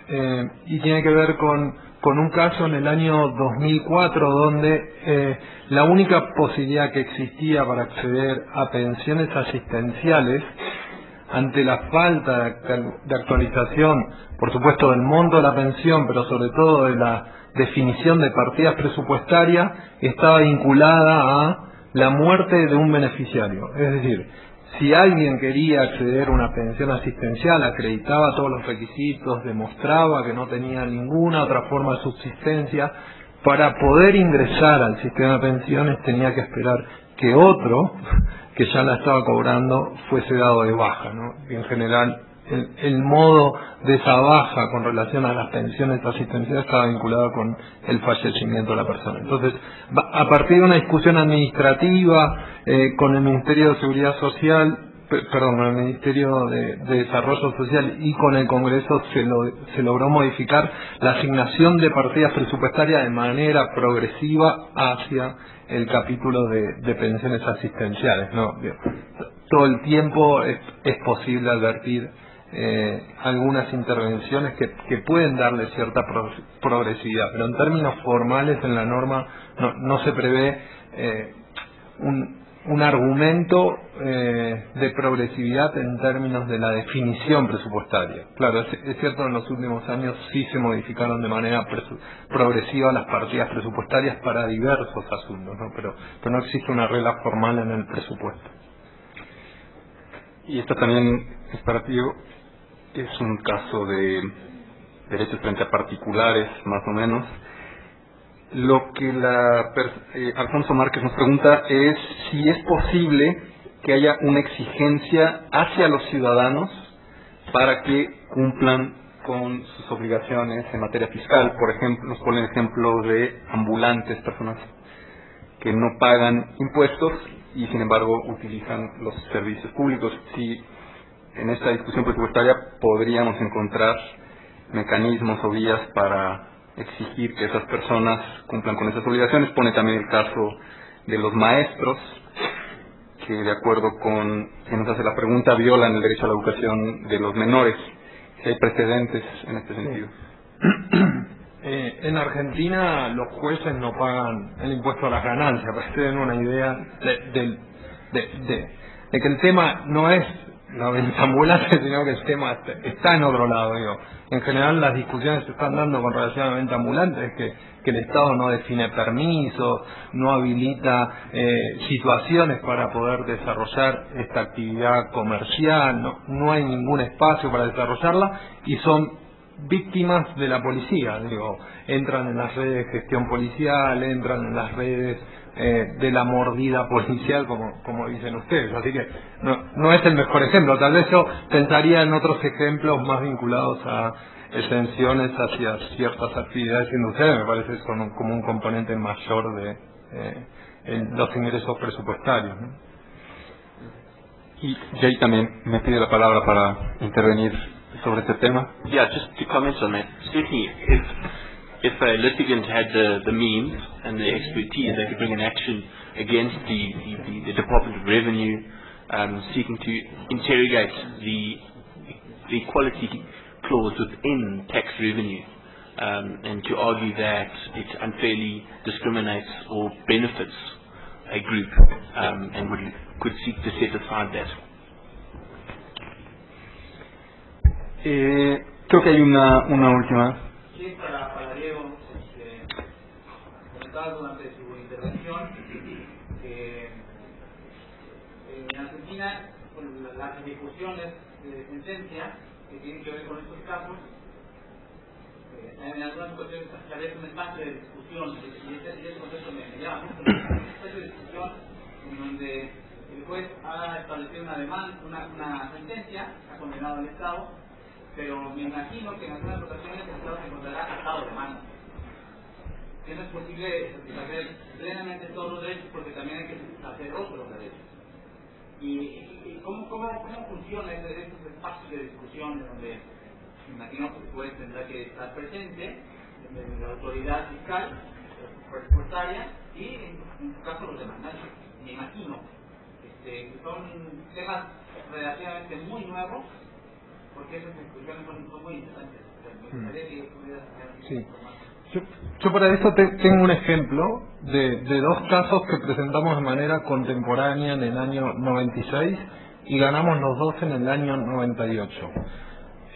y tiene que ver con un caso en el año 2004 donde la única posibilidad que existía para acceder a pensiones asistenciales, ante la falta de actualización, por supuesto, del monto de la pensión, pero sobre todo de la definición de partidas presupuestarias, estaba vinculada a la muerte de un beneficiario. Es decir, si alguien quería acceder a una pensión asistencial, acreditaba todos los requisitos, demostraba que no tenía ninguna otra forma de subsistencia, para poder ingresar al sistema de pensiones tenía que esperar que otro que ya la estaba cobrando fuese dado de baja, ¿no? Y en general el modo de esa baja con relación a las pensiones asistenciales estaba vinculado con el fallecimiento de la persona. Entonces, a partir de una discusión administrativa con el Ministerio de Seguridad Social, con el Ministerio de Desarrollo Social y con el Congreso se logró modificar la asignación de partidas presupuestarias de manera progresiva hacia el capítulo de pensiones asistenciales, ¿no? Todo el tiempo es posible advertir algunas intervenciones que pueden darle cierta progresividad, pero en términos formales en la norma no se prevé un argumento de progresividad en términos de la definición presupuestaria. Claro, es cierto que en los últimos años sí se modificaron de manera progresiva las partidas presupuestarias para diversos asuntos, ¿no? Pero no existe una regla formal en el presupuesto. Y esta también es para ti, es un caso de derechos frente a particulares, más o menos. Lo que Alfonso Márquez nos pregunta es si es posible que haya una exigencia hacia los ciudadanos para que cumplan con sus obligaciones en materia fiscal. Por ejemplo, nos pone el ejemplo de ambulantes, personas que no pagan impuestos y sin embargo utilizan los servicios públicos. Si en esta discusión presupuestaria podríamos encontrar mecanismos o vías para exigir que esas personas cumplan con esas obligaciones. Pone también el caso de los maestros que de acuerdo con quien nos hace la pregunta violan el derecho a la educación de los menores. Si hay precedentes en este sentido. En Argentina los jueces no pagan el impuesto a las ganancias, para que den una idea de que el tema no es la venta ambulante, sino que el tema está en otro lado. Digo, en general las discusiones se están dando con relación a la venta ambulante, es que el Estado no define permisos, no habilita situaciones para poder desarrollar esta actividad comercial, no hay ningún espacio para desarrollarla y son víctimas de la policía. Digo, entran en las redes de gestión policial, entran en las redes de la mordida policial, como dicen ustedes. Así que no es el mejor ejemplo. Tal vez yo pensaría en otros ejemplos más vinculados a exenciones hacia ciertas actividades industriales. Me parece que son como un componente mayor de los ingresos presupuestarios, ¿no? Y Jay también me pide la palabra para intervenir sobre este tema. Yeah, just to comment on that. Certainly, if a litigant had the means and the expertise, they could bring an action against the Department of Revenue, seeking to interrogate the equality clause within tax revenue, and to argue that it unfairly discriminates or benefits a group, and could seek to set aside that. Creo que hay una última. Sí, para Diego, comentaba durante su intervención que en Argentina las ejecuciones de sentencia que tienen que ver con estos casos, en algunas ocasiones establece un espacio de discusión, y ese concepto me llama mucho, un espacio de discusión en donde el juez ha establecido una demanda, una sentencia, ha condenado al Estado, pero me imagino que en algunas ocasiones el Estado se encontrará atado de manos. Que no es posible satisfacer plenamente todos los derechos porque también hay que satisfacer otros derechos. ¿Y cómo funciona estos espacios de discusión donde me imagino que el juez tendrá que estar presente, la autoridad fiscal, presupuestaria y en su caso los demandantes? Me imagino que son temas relativamente muy nuevos, porque esas discusiones son muy interesantes. Me gustaría que pudieras Sí. Yo para eso tengo un ejemplo de dos casos que presentamos de manera contemporánea en el año 96 y ganamos los dos en el año 98.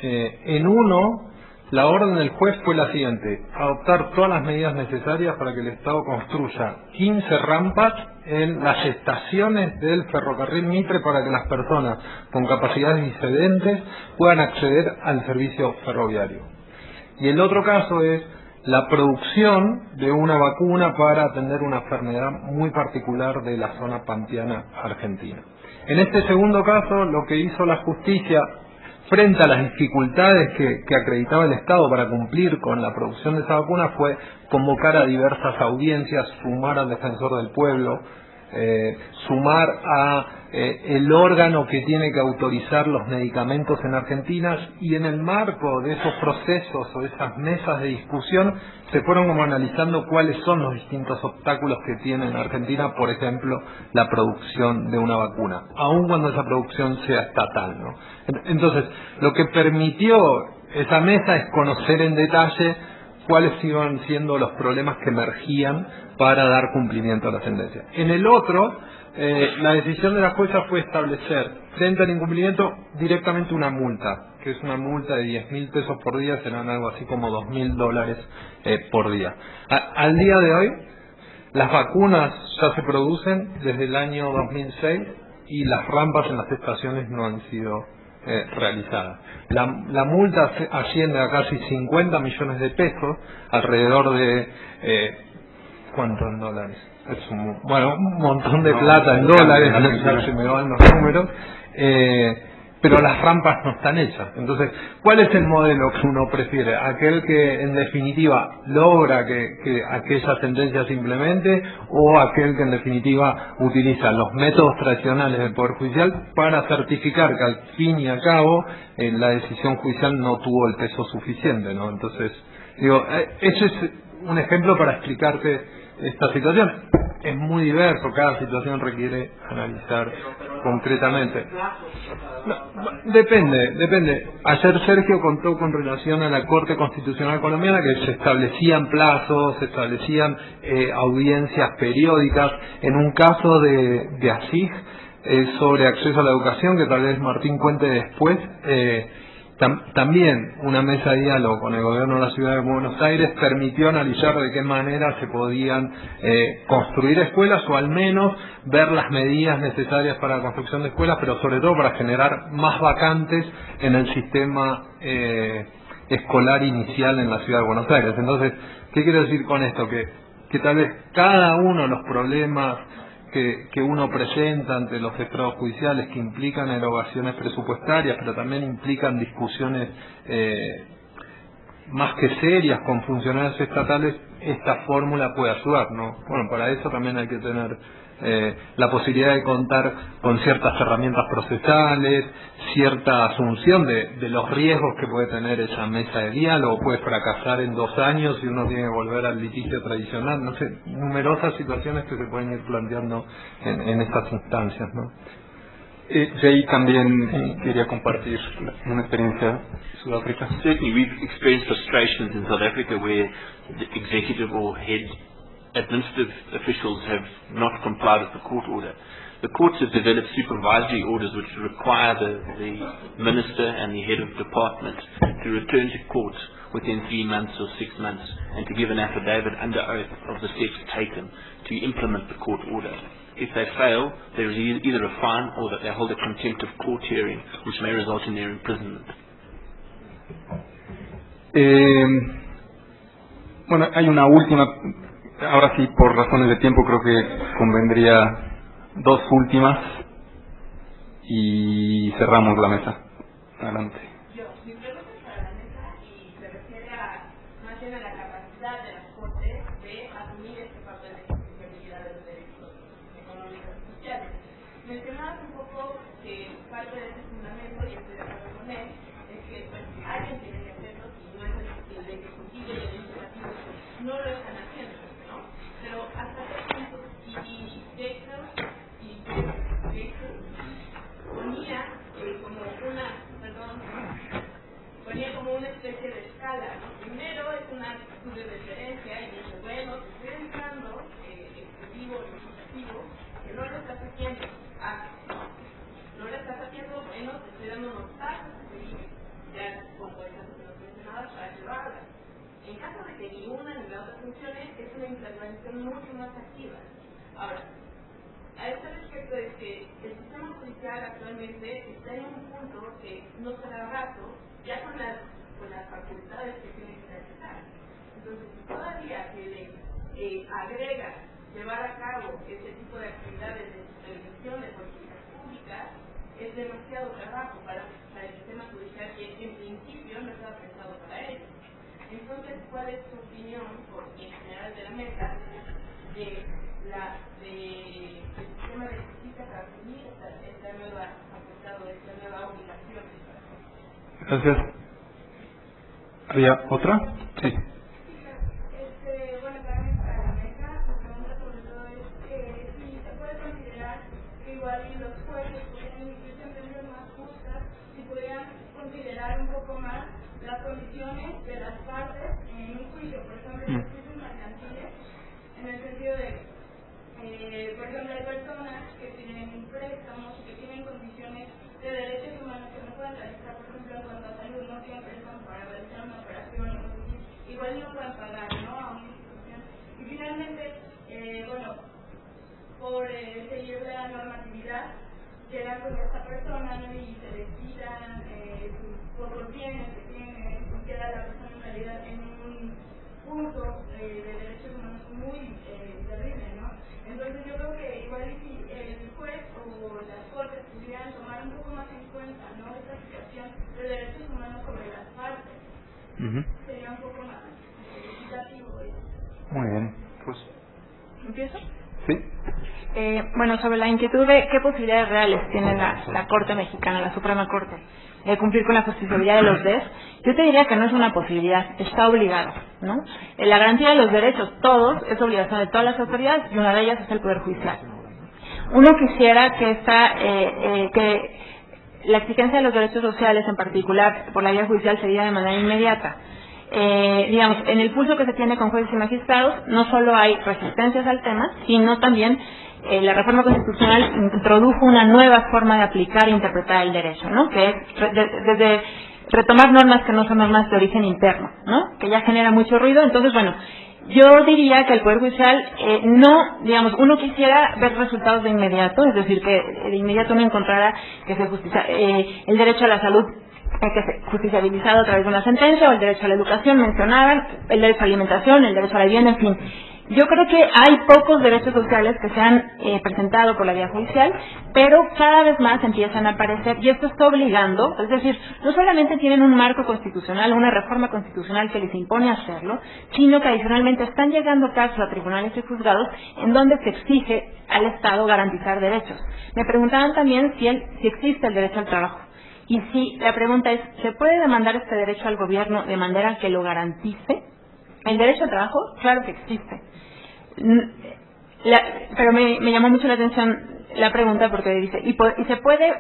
En uno, la orden del juez fue la siguiente: adoptar todas las medidas necesarias para que el Estado construya 15 rampas en las estaciones del ferrocarril Mitre para que las personas con capacidades diferentes puedan acceder al servicio ferroviario. Y el otro caso es la producción de una vacuna para atender una enfermedad muy particular de la zona pampeana argentina. En este segundo caso, lo que hizo la justicia frente a las dificultades que acreditaba el Estado para cumplir con la producción de esa vacuna fue convocar a diversas audiencias, sumar al defensor del pueblo, sumar a el órgano que tiene que autorizar los medicamentos en Argentina, y en el marco de esos procesos o de esas mesas de discusión se fueron como analizando cuáles son los distintos obstáculos que tiene en Argentina, por ejemplo, la producción de una vacuna, aun cuando esa producción sea estatal, ¿no? Entonces, lo que permitió esa mesa es conocer en detalle cuáles iban siendo los problemas que emergían para dar cumplimiento a la sentencia. En el otro, la decisión de la jueza fue establecer, frente al incumplimiento, directamente una multa, que es una multa de 10.000 pesos por día, serán algo así como $2.000 por día. Al día de hoy, las vacunas ya se producen desde el año 2006 y las rampas en las estaciones no han sido realizada. La multa asciende a casi 50 millones de pesos, alrededor de ¿cuánto en dólares? Es un montón de plata en dólares, se me van los números, pero las rampas no están hechas. Entonces, ¿cuál es el modelo que uno prefiere? ¿Aquel que en definitiva logra que aquella sentencia se implemente, o aquel que en definitiva utiliza los métodos tradicionales del Poder Judicial para certificar que al fin y al cabo la decisión judicial no tuvo el peso suficiente, ¿no? Entonces, ese es un ejemplo para explicarte esta situación. es muy diverso, cada situación requiere analizar concretamente. No, depende. Ayer Sergio contó con relación a la Corte Constitucional Colombiana que se establecían plazos, se establecían audiencias periódicas. En un caso de ASIG sobre acceso a la educación, que tal vez Martín cuente después, también una mesa de diálogo con el gobierno de la Ciudad de Buenos Aires permitió analizar de qué manera se podían construir escuelas, o al menos ver las medidas necesarias para la construcción de escuelas, pero sobre todo para generar más vacantes en el sistema escolar inicial en la Ciudad de Buenos Aires. Entonces, ¿qué quiero decir con esto? Que tal vez cada uno de los problemas que uno presenta ante los estrados judiciales, que implican erogaciones presupuestarias, pero también implican discusiones más que serias con funcionarios estatales, esta fórmula puede ayudar, ¿no? Bueno, para eso también hay que tener la posibilidad de contar con ciertas herramientas procesales, cierta asunción de los riesgos que puede tener esa mesa de diálogo. Puede fracasar en 2 años y uno tiene que volver al litigio tradicional, no sé, numerosas situaciones que se pueden ir planteando en estas instancias, ¿no? Jay también quería compartir una experiencia de Sudáfrica. Certainly, we've experienced frustrations in South Africa where the executive or head administrative officials have not complied with the court order. The courts have developed supervisory orders which require the minister and the head of department to return to court within 3 months or 6 months and to give an affidavit under oath of the steps taken to implement the court order. If they fail, there is either a fine or that they hold a contempt of court hearing, which may result in their imprisonment. Bueno, hay una última, ahora sí, por razones de tiempo creo que convendría 2 últimas y cerramos la mesa. Adelante. Mi pregunta es para la mesa y se refiere más bien a la capacidad de las Cortes de asumir este papel de sostenibilidad de los derechos económicos y sociales. Mencionabas un poco que parte de ese fundamento, y estoy de acuerdo con él, es que pues, alguien tiene que hacerlo y no es el ejecutivo y el legislativo no lo están haciendo, ¿no? Pero hasta qué punto, y Jason ponía como una especie de escala, ¿no? Primero es una actitud de referencia y dice, bueno, te estoy entrando ejecutivo, legislativo, que no lo estás haciendo, no lo estás haciendo, bueno, te estoy dando unos pasos a seguir, ya con por ejemplo que nos mencionabas para que lo hagas. En caso de que ni una ni la otra funcione, es una intervención mucho más activa. Ahora, a este respecto es que el sistema judicial actualmente está en un punto que no se da abasto ya con las facultades que tiene que realizar. Entonces, si todavía se le agrega llevar a cabo este tipo de actividades de supervisión de políticas públicas, es demasiado trabajo para el sistema judicial que en principio no estaba pensado para ello. Entonces, ¿cuál es su opinión, en general de la mesa, del sistema de justicia para asumir esta nueva facultad o esta nueva obligación? Gracias. ¿Había otra? Sí. Bueno, también para la mesa, mi pregunta sobre todo es si se puede considerar que igual los jueces podrían emitir sentencias más justas, si podrían considerar un poco más las condiciones de las partes en un juicio, por ejemplo, en los juicios mercantiles, en el sentido de, por ejemplo, hay personas que tienen préstamos y que tienen condiciones de derechos humanos que no pueden realizar, por ejemplo, en cuanto a salud, no tienen préstamos para realizar una operación, igual no pueden pagar, ¿no?, a una institución. Y finalmente, bueno, por seguir la normatividad, llegan con esta persona, ¿no?, y se les quitan sus pocos bienes que tiene, y queda la persona en realidad en un punto de derechos humanos muy terrible, ¿no? Entonces yo creo que igual si el juez o las cortes pudieran tomar un poco más en cuenta, ¿no?, esta situación de derechos humanos sobre las partes, sería un poco más equitativo. Muy bien, pues. ¿Empiezo? Sí. Bueno, sobre la inquietud de qué posibilidades reales tiene la Corte Mexicana, la Suprema Corte, de cumplir con la justiciabilidad de los DES, yo te diría que no es una posibilidad, está obligado, ¿no? La garantía de los derechos, todos, es obligación de todas las autoridades y una de ellas es el Poder Judicial. Uno quisiera que la exigencia de los derechos sociales, en particular por la vía judicial, se diera de manera inmediata. Digamos, en el pulso que se tiene con jueces y magistrados, no solo hay resistencias al tema, sino también la reforma constitucional introdujo una nueva forma de aplicar e interpretar el derecho, ¿no? Que es desde retomar normas que no son normas de origen interno, ¿no? Que ya genera mucho ruido. Entonces, bueno, yo diría que el Poder Judicial digamos, uno quisiera ver resultados de inmediato, es decir, que de inmediato uno encontrara que el derecho a la salud que se justiciabilizado a través de una sentencia, o el derecho a la educación mencionaban, el derecho a la alimentación, el derecho a la vivienda, en fin. Yo creo que hay pocos derechos sociales que se han presentado por la vía judicial, pero cada vez más empiezan a aparecer, y esto está obligando, es decir, no solamente tienen un marco constitucional, una reforma constitucional que les impone hacerlo, sino que adicionalmente están llegando casos a tribunales y juzgados en donde se exige al Estado garantizar derechos. Me preguntaban también si existe el derecho al trabajo. Y si la pregunta es, ¿se puede demandar este derecho al gobierno de manera que lo garantice? ¿El derecho al trabajo? Claro que existe. Pero me llamó mucho la atención la pregunta porque dice, ¿y se puede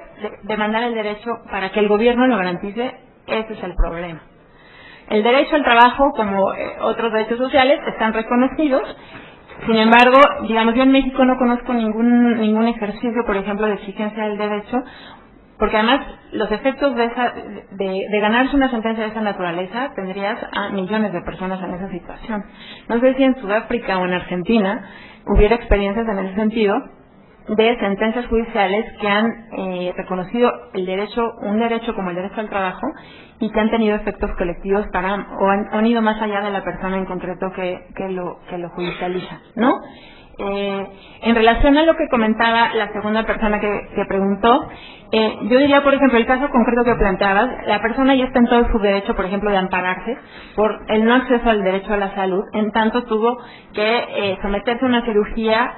demandar el derecho para que el gobierno lo garantice? Ese es el problema. El derecho al trabajo, como otros derechos sociales, están reconocidos. Sin embargo, digamos, yo en México no conozco ningún ejercicio, por ejemplo, de exigencia del derecho, porque además los efectos de ganarse una sentencia de esa naturaleza tendrías a millones de personas en esa situación. No sé si en Sudáfrica o en Argentina hubiera experiencias en ese sentido de sentencias judiciales que han reconocido un derecho como el derecho al trabajo y que han tenido efectos colectivos o han ido más allá de la persona en concreto que lo judicializa, ¿no? En relación a lo que comentaba la segunda persona que preguntó, yo diría, por ejemplo, el caso concreto que planteabas, la persona ya está en todo su derecho, por ejemplo, de ampararse por el no acceso al derecho a la salud, en tanto tuvo que someterse a una cirugía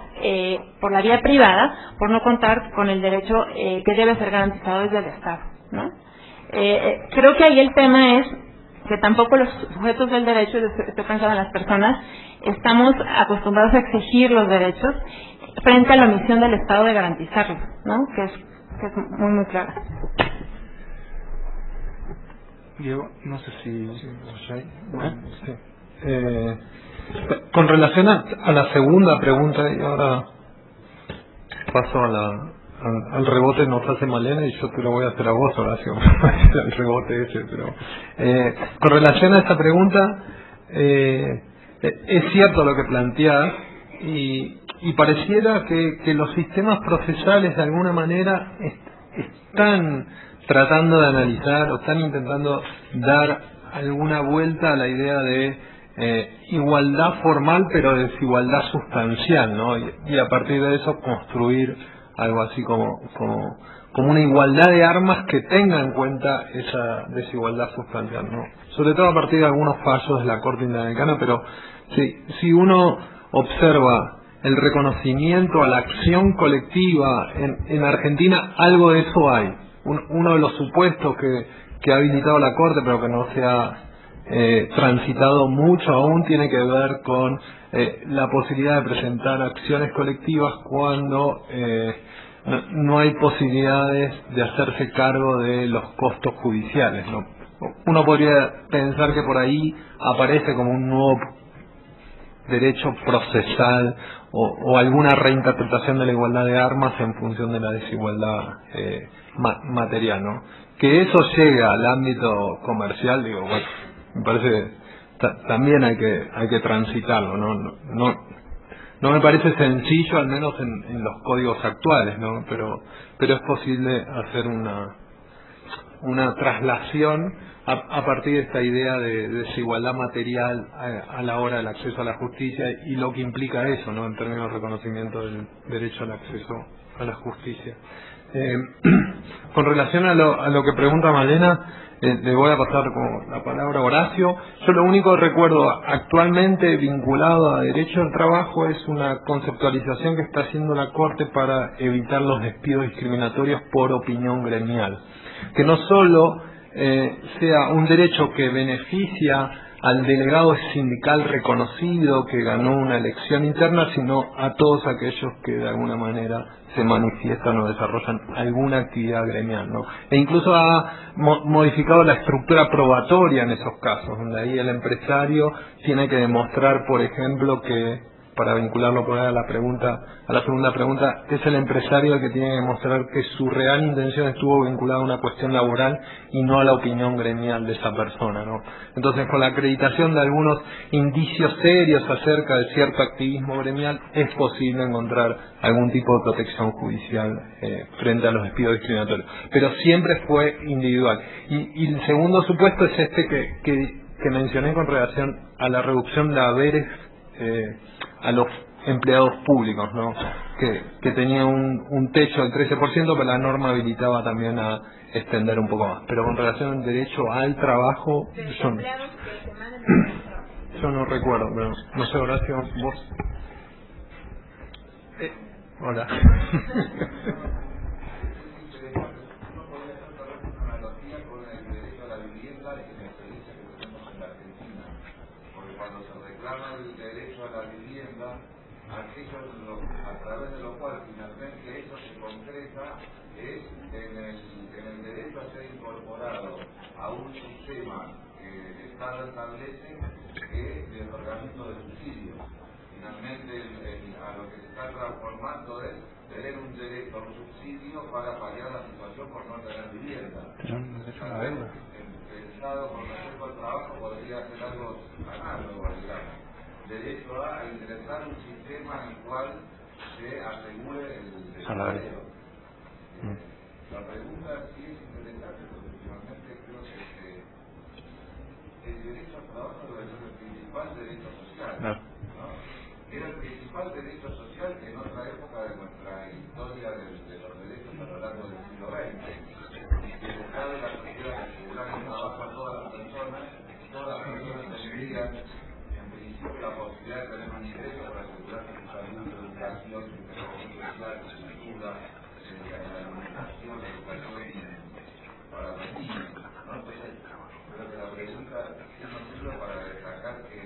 por la vía privada por no contar con el derecho que debe ser garantizado desde el Estado, ¿no? Creo que ahí el tema es que tampoco los sujetos del derecho, estoy pensando en las personas, estamos acostumbrados a exigir los derechos frente a la omisión del Estado de garantizarlos, ¿no? Que es muy, muy clara. Diego, no sé si... con relación a la segunda pregunta, y ahora paso al rebote nos hace Malena y yo te lo voy a hacer a vos, Horacio, el rebote ese, pero con relación a esta pregunta, es cierto lo que planteás y pareciera que los sistemas procesales de alguna manera están tratando de analizar o están intentando dar alguna vuelta a la idea de igualdad formal pero desigualdad sustancial, ¿no? Y a partir de eso construir algo así como una igualdad de armas que tenga en cuenta esa desigualdad sustancial, ¿no? Sobre todo a partir de algunos fallos de la Corte Interamericana, pero si uno observa el reconocimiento a la acción colectiva en Argentina, algo de eso hay. Uno de los supuestos que ha habilitado la Corte, pero que no se ha transitado mucho aún, tiene que ver con la posibilidad de presentar acciones colectivas cuando no hay posibilidades de hacerse cargo de los costos judiciales, ¿no? Uno podría pensar que por ahí aparece como un nuevo derecho procesal o alguna reinterpretación de la igualdad de armas en función de la desigualdad material, ¿no? Que eso llegue al ámbito comercial, digo, bueno, me parece que también hay que transitarlo, no me parece sencillo, al menos en los códigos actuales, ¿no? Pero es posible hacer una traslación a partir de esta idea de desigualdad material a la hora del acceso a la justicia y lo que implica eso, ¿no? En términos de reconocimiento del derecho al acceso a la justicia. Con relación a lo que pregunta Malena, le voy a pasar como la palabra a Horacio. Yo lo único que recuerdo actualmente vinculado a derecho del trabajo es una conceptualización que está haciendo la Corte para evitar los despidos discriminatorios por opinión gremial. Que no solo sea un derecho que beneficia al delegado sindical reconocido que ganó una elección interna, sino a todos aquellos que de alguna manera se manifiestan o desarrollan alguna actividad gremial, ¿no? E incluso ha modificado la estructura probatoria en esos casos, donde ahí el empresario tiene que demostrar, por ejemplo, que, para vincularlo por ahí a la segunda pregunta, es el empresario el que tiene que demostrar que su real intención estuvo vinculada a una cuestión laboral y no a la opinión gremial de esa persona, ¿no? Entonces, con la acreditación de algunos indicios serios acerca de cierto activismo gremial, es posible encontrar algún tipo de protección judicial frente a los despidos discriminatorios. Pero siempre fue individual. Y el segundo supuesto es este que mencioné con relación a la reducción de haberes a los empleados públicos, ¿no? Que tenía un techo del 13%, pero la norma habilitaba también a extender un poco más. Pero con relación al derecho al trabajo, yo no recuerdo, pero no sé, Horacio, vos. Hola. El derecho a la vivienda, a través de lo cual finalmente eso se concreta es en el derecho a ser incorporado a un sistema que el Estado establece, que es el otorgamiento de subsidios. Finalmente a lo que se está transformando es tener un derecho a un subsidio para paliar la situación por no tener vivienda. Pensado con respecto al trabajo podría ser algo análogo, digamos. Derecho a ingresar un sistema en el cual se asegure el empleo. La pregunta sí es interesante porque finalmente creo que el derecho al trabajo debe ser el principal derecho social, ¿no? Era el principal derecho social que en otra época de nuestra historia de los derechos a lo largo del siglo XX. Y el Estado de la sociedad asegurar el trabajo a todas las personas tendrían la posibilidad de tener un ingreso para asegurar su salud, educación, su protección social, su cultura, la alimentación, la educación para los niños, ¿no? Entonces, creo que la pregunta no sirve para destacar que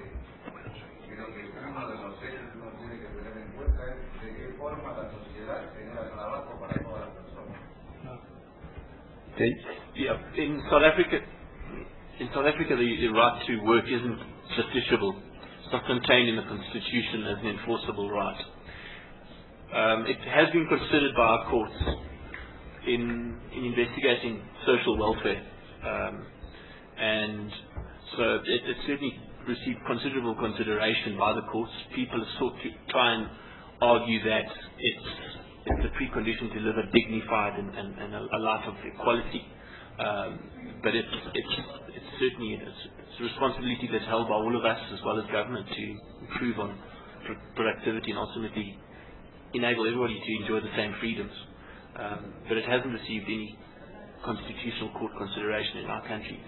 creo que uno de los ejes que uno tiene que tener en cuenta es de qué forma la sociedad genera trabajo para todas las personas. Okay. Yeah. In South Africa, the right to work isn't justiciable. It's not contained in the Constitution as an enforceable right. It has been considered by our courts in investigating social welfare, and so it certainly received considerable consideration by the courts. People have sought to try and argue that it's a precondition to live a dignified and a life of equality, but it's certainly it's a responsibility that's held by all of us as well as government to improve on productivity and ultimately enable everybody to enjoy the same freedoms. But it hasn't received any constitutional court consideration in our country.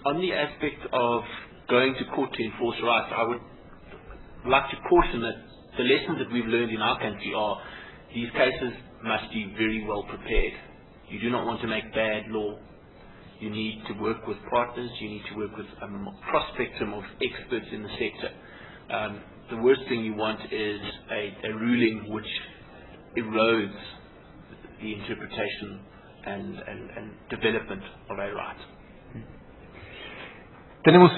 On the aspect of going to court to enforce rights, I would like to caution that the lessons that we've learned in our country are these cases must be very well prepared. You do not want to make bad law. You need to work with partners. You need to work with a cross-spectrum of experts in the sector. The worst thing you want is a ruling which erodes the interpretation and development of a right. Tenemos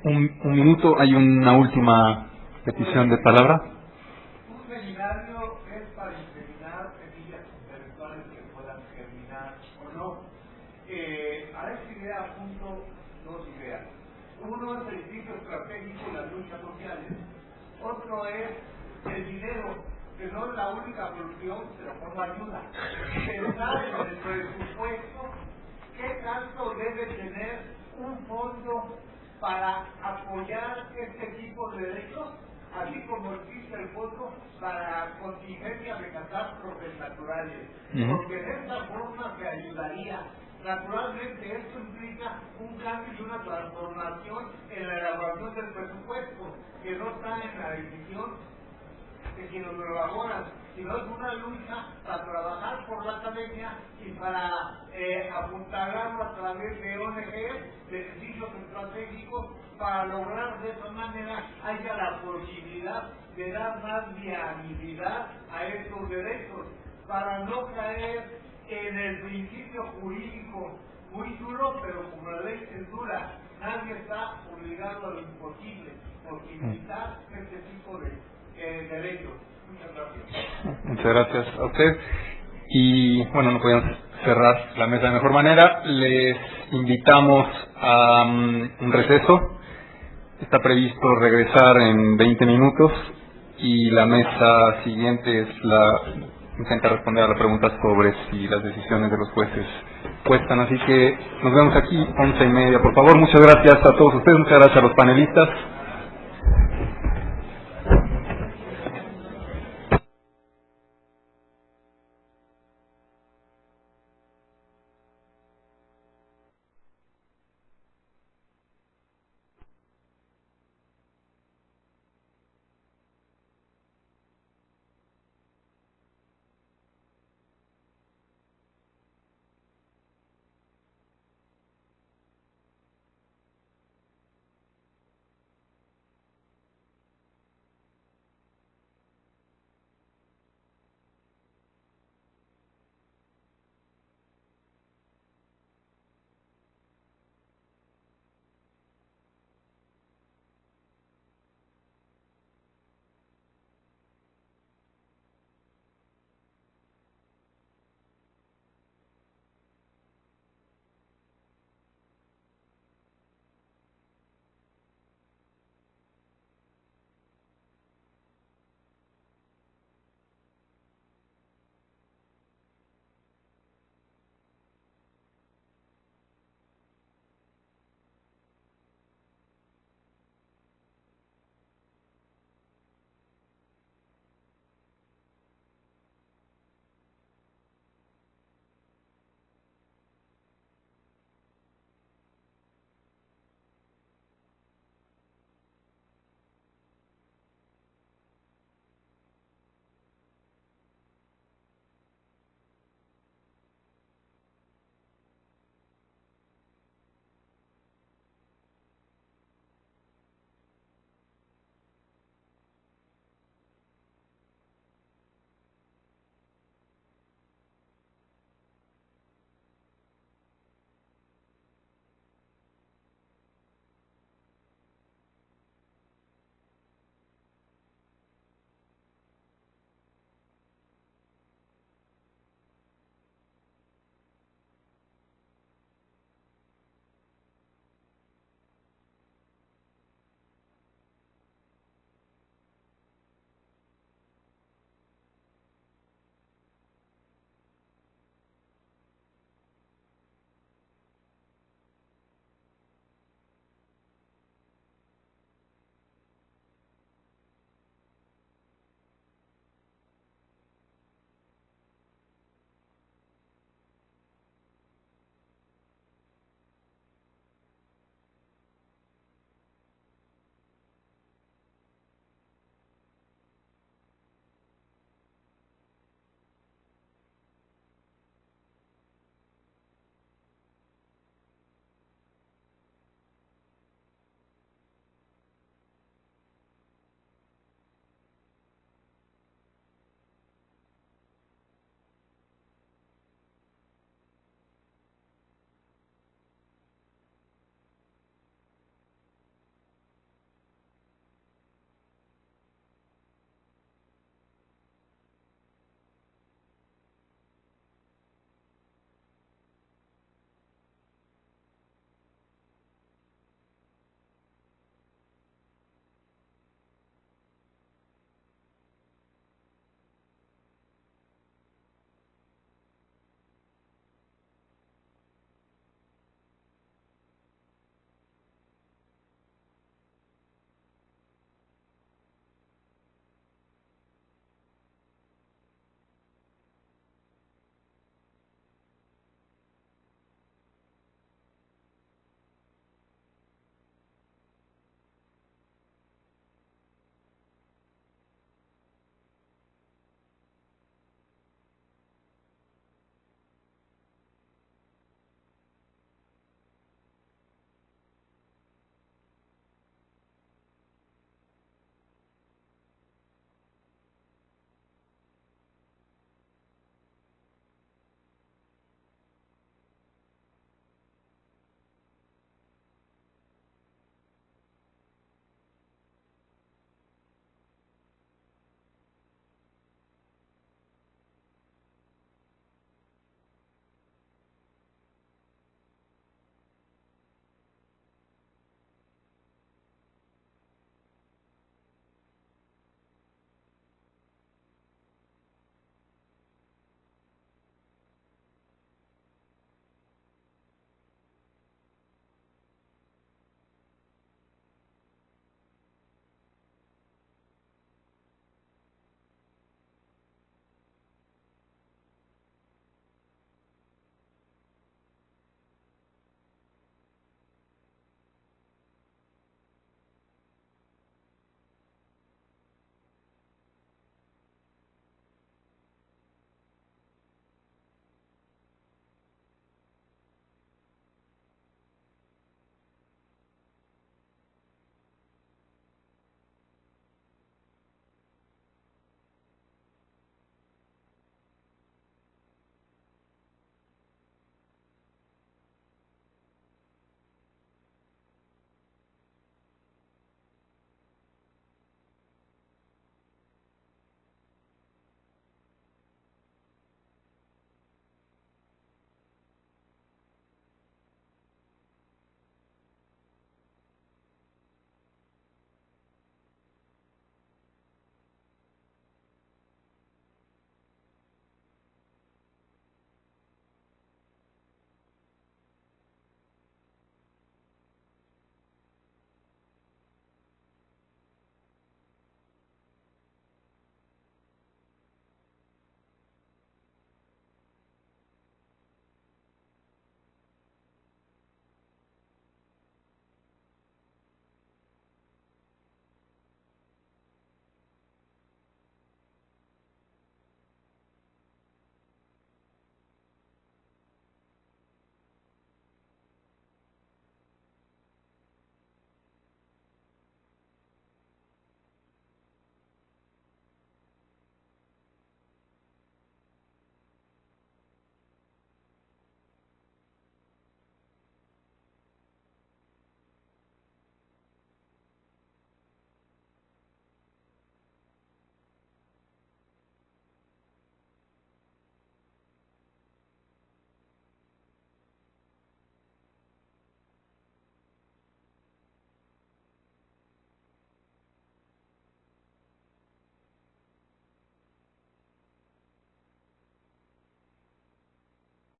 un minuto. Hay una última petición de palabra. Un seminario es para inseminar semillas intelectuales que puedan germinar o no. A esta idea apunto dos ideas. Uno es el principio estratégico de las luchas sociales. Otro es el dinero, que no es la única solución, pero como ayuda. Pensar en el presupuesto qué tanto debe tener un fondo para apoyar este tipo de derechos así como existe el fondo para contingencia de catástrofes naturales, porque de esta forma se ayudaría. Naturalmente esto implica un cambio y una transformación en la elaboración del presupuesto, que no está en la decisión de quienes lo elaboran, sino es una lucha para trabajar por la academia y para apuntalarlo a través de ONGs, de servicios estratégicos, para lograr de esa manera haya la posibilidad de dar más viabilidad a estos derechos, para no caer en el principio jurídico muy duro, pero como la ley es dura, nadie está obligado a lo imposible, posibilitar este tipo de derechos. Muchas gracias. Muchas gracias a usted. Y bueno, no podemos cerrar la mesa de mejor manera. Les invitamos a un receso. Está previsto regresar en 20 minutos y la mesa siguiente es intenta responder a la pregunta sobre si las decisiones de los jueces cuestan. Así que nos vemos aquí 11:30, por favor. Muchas gracias a todos ustedes, muchas gracias a los panelistas.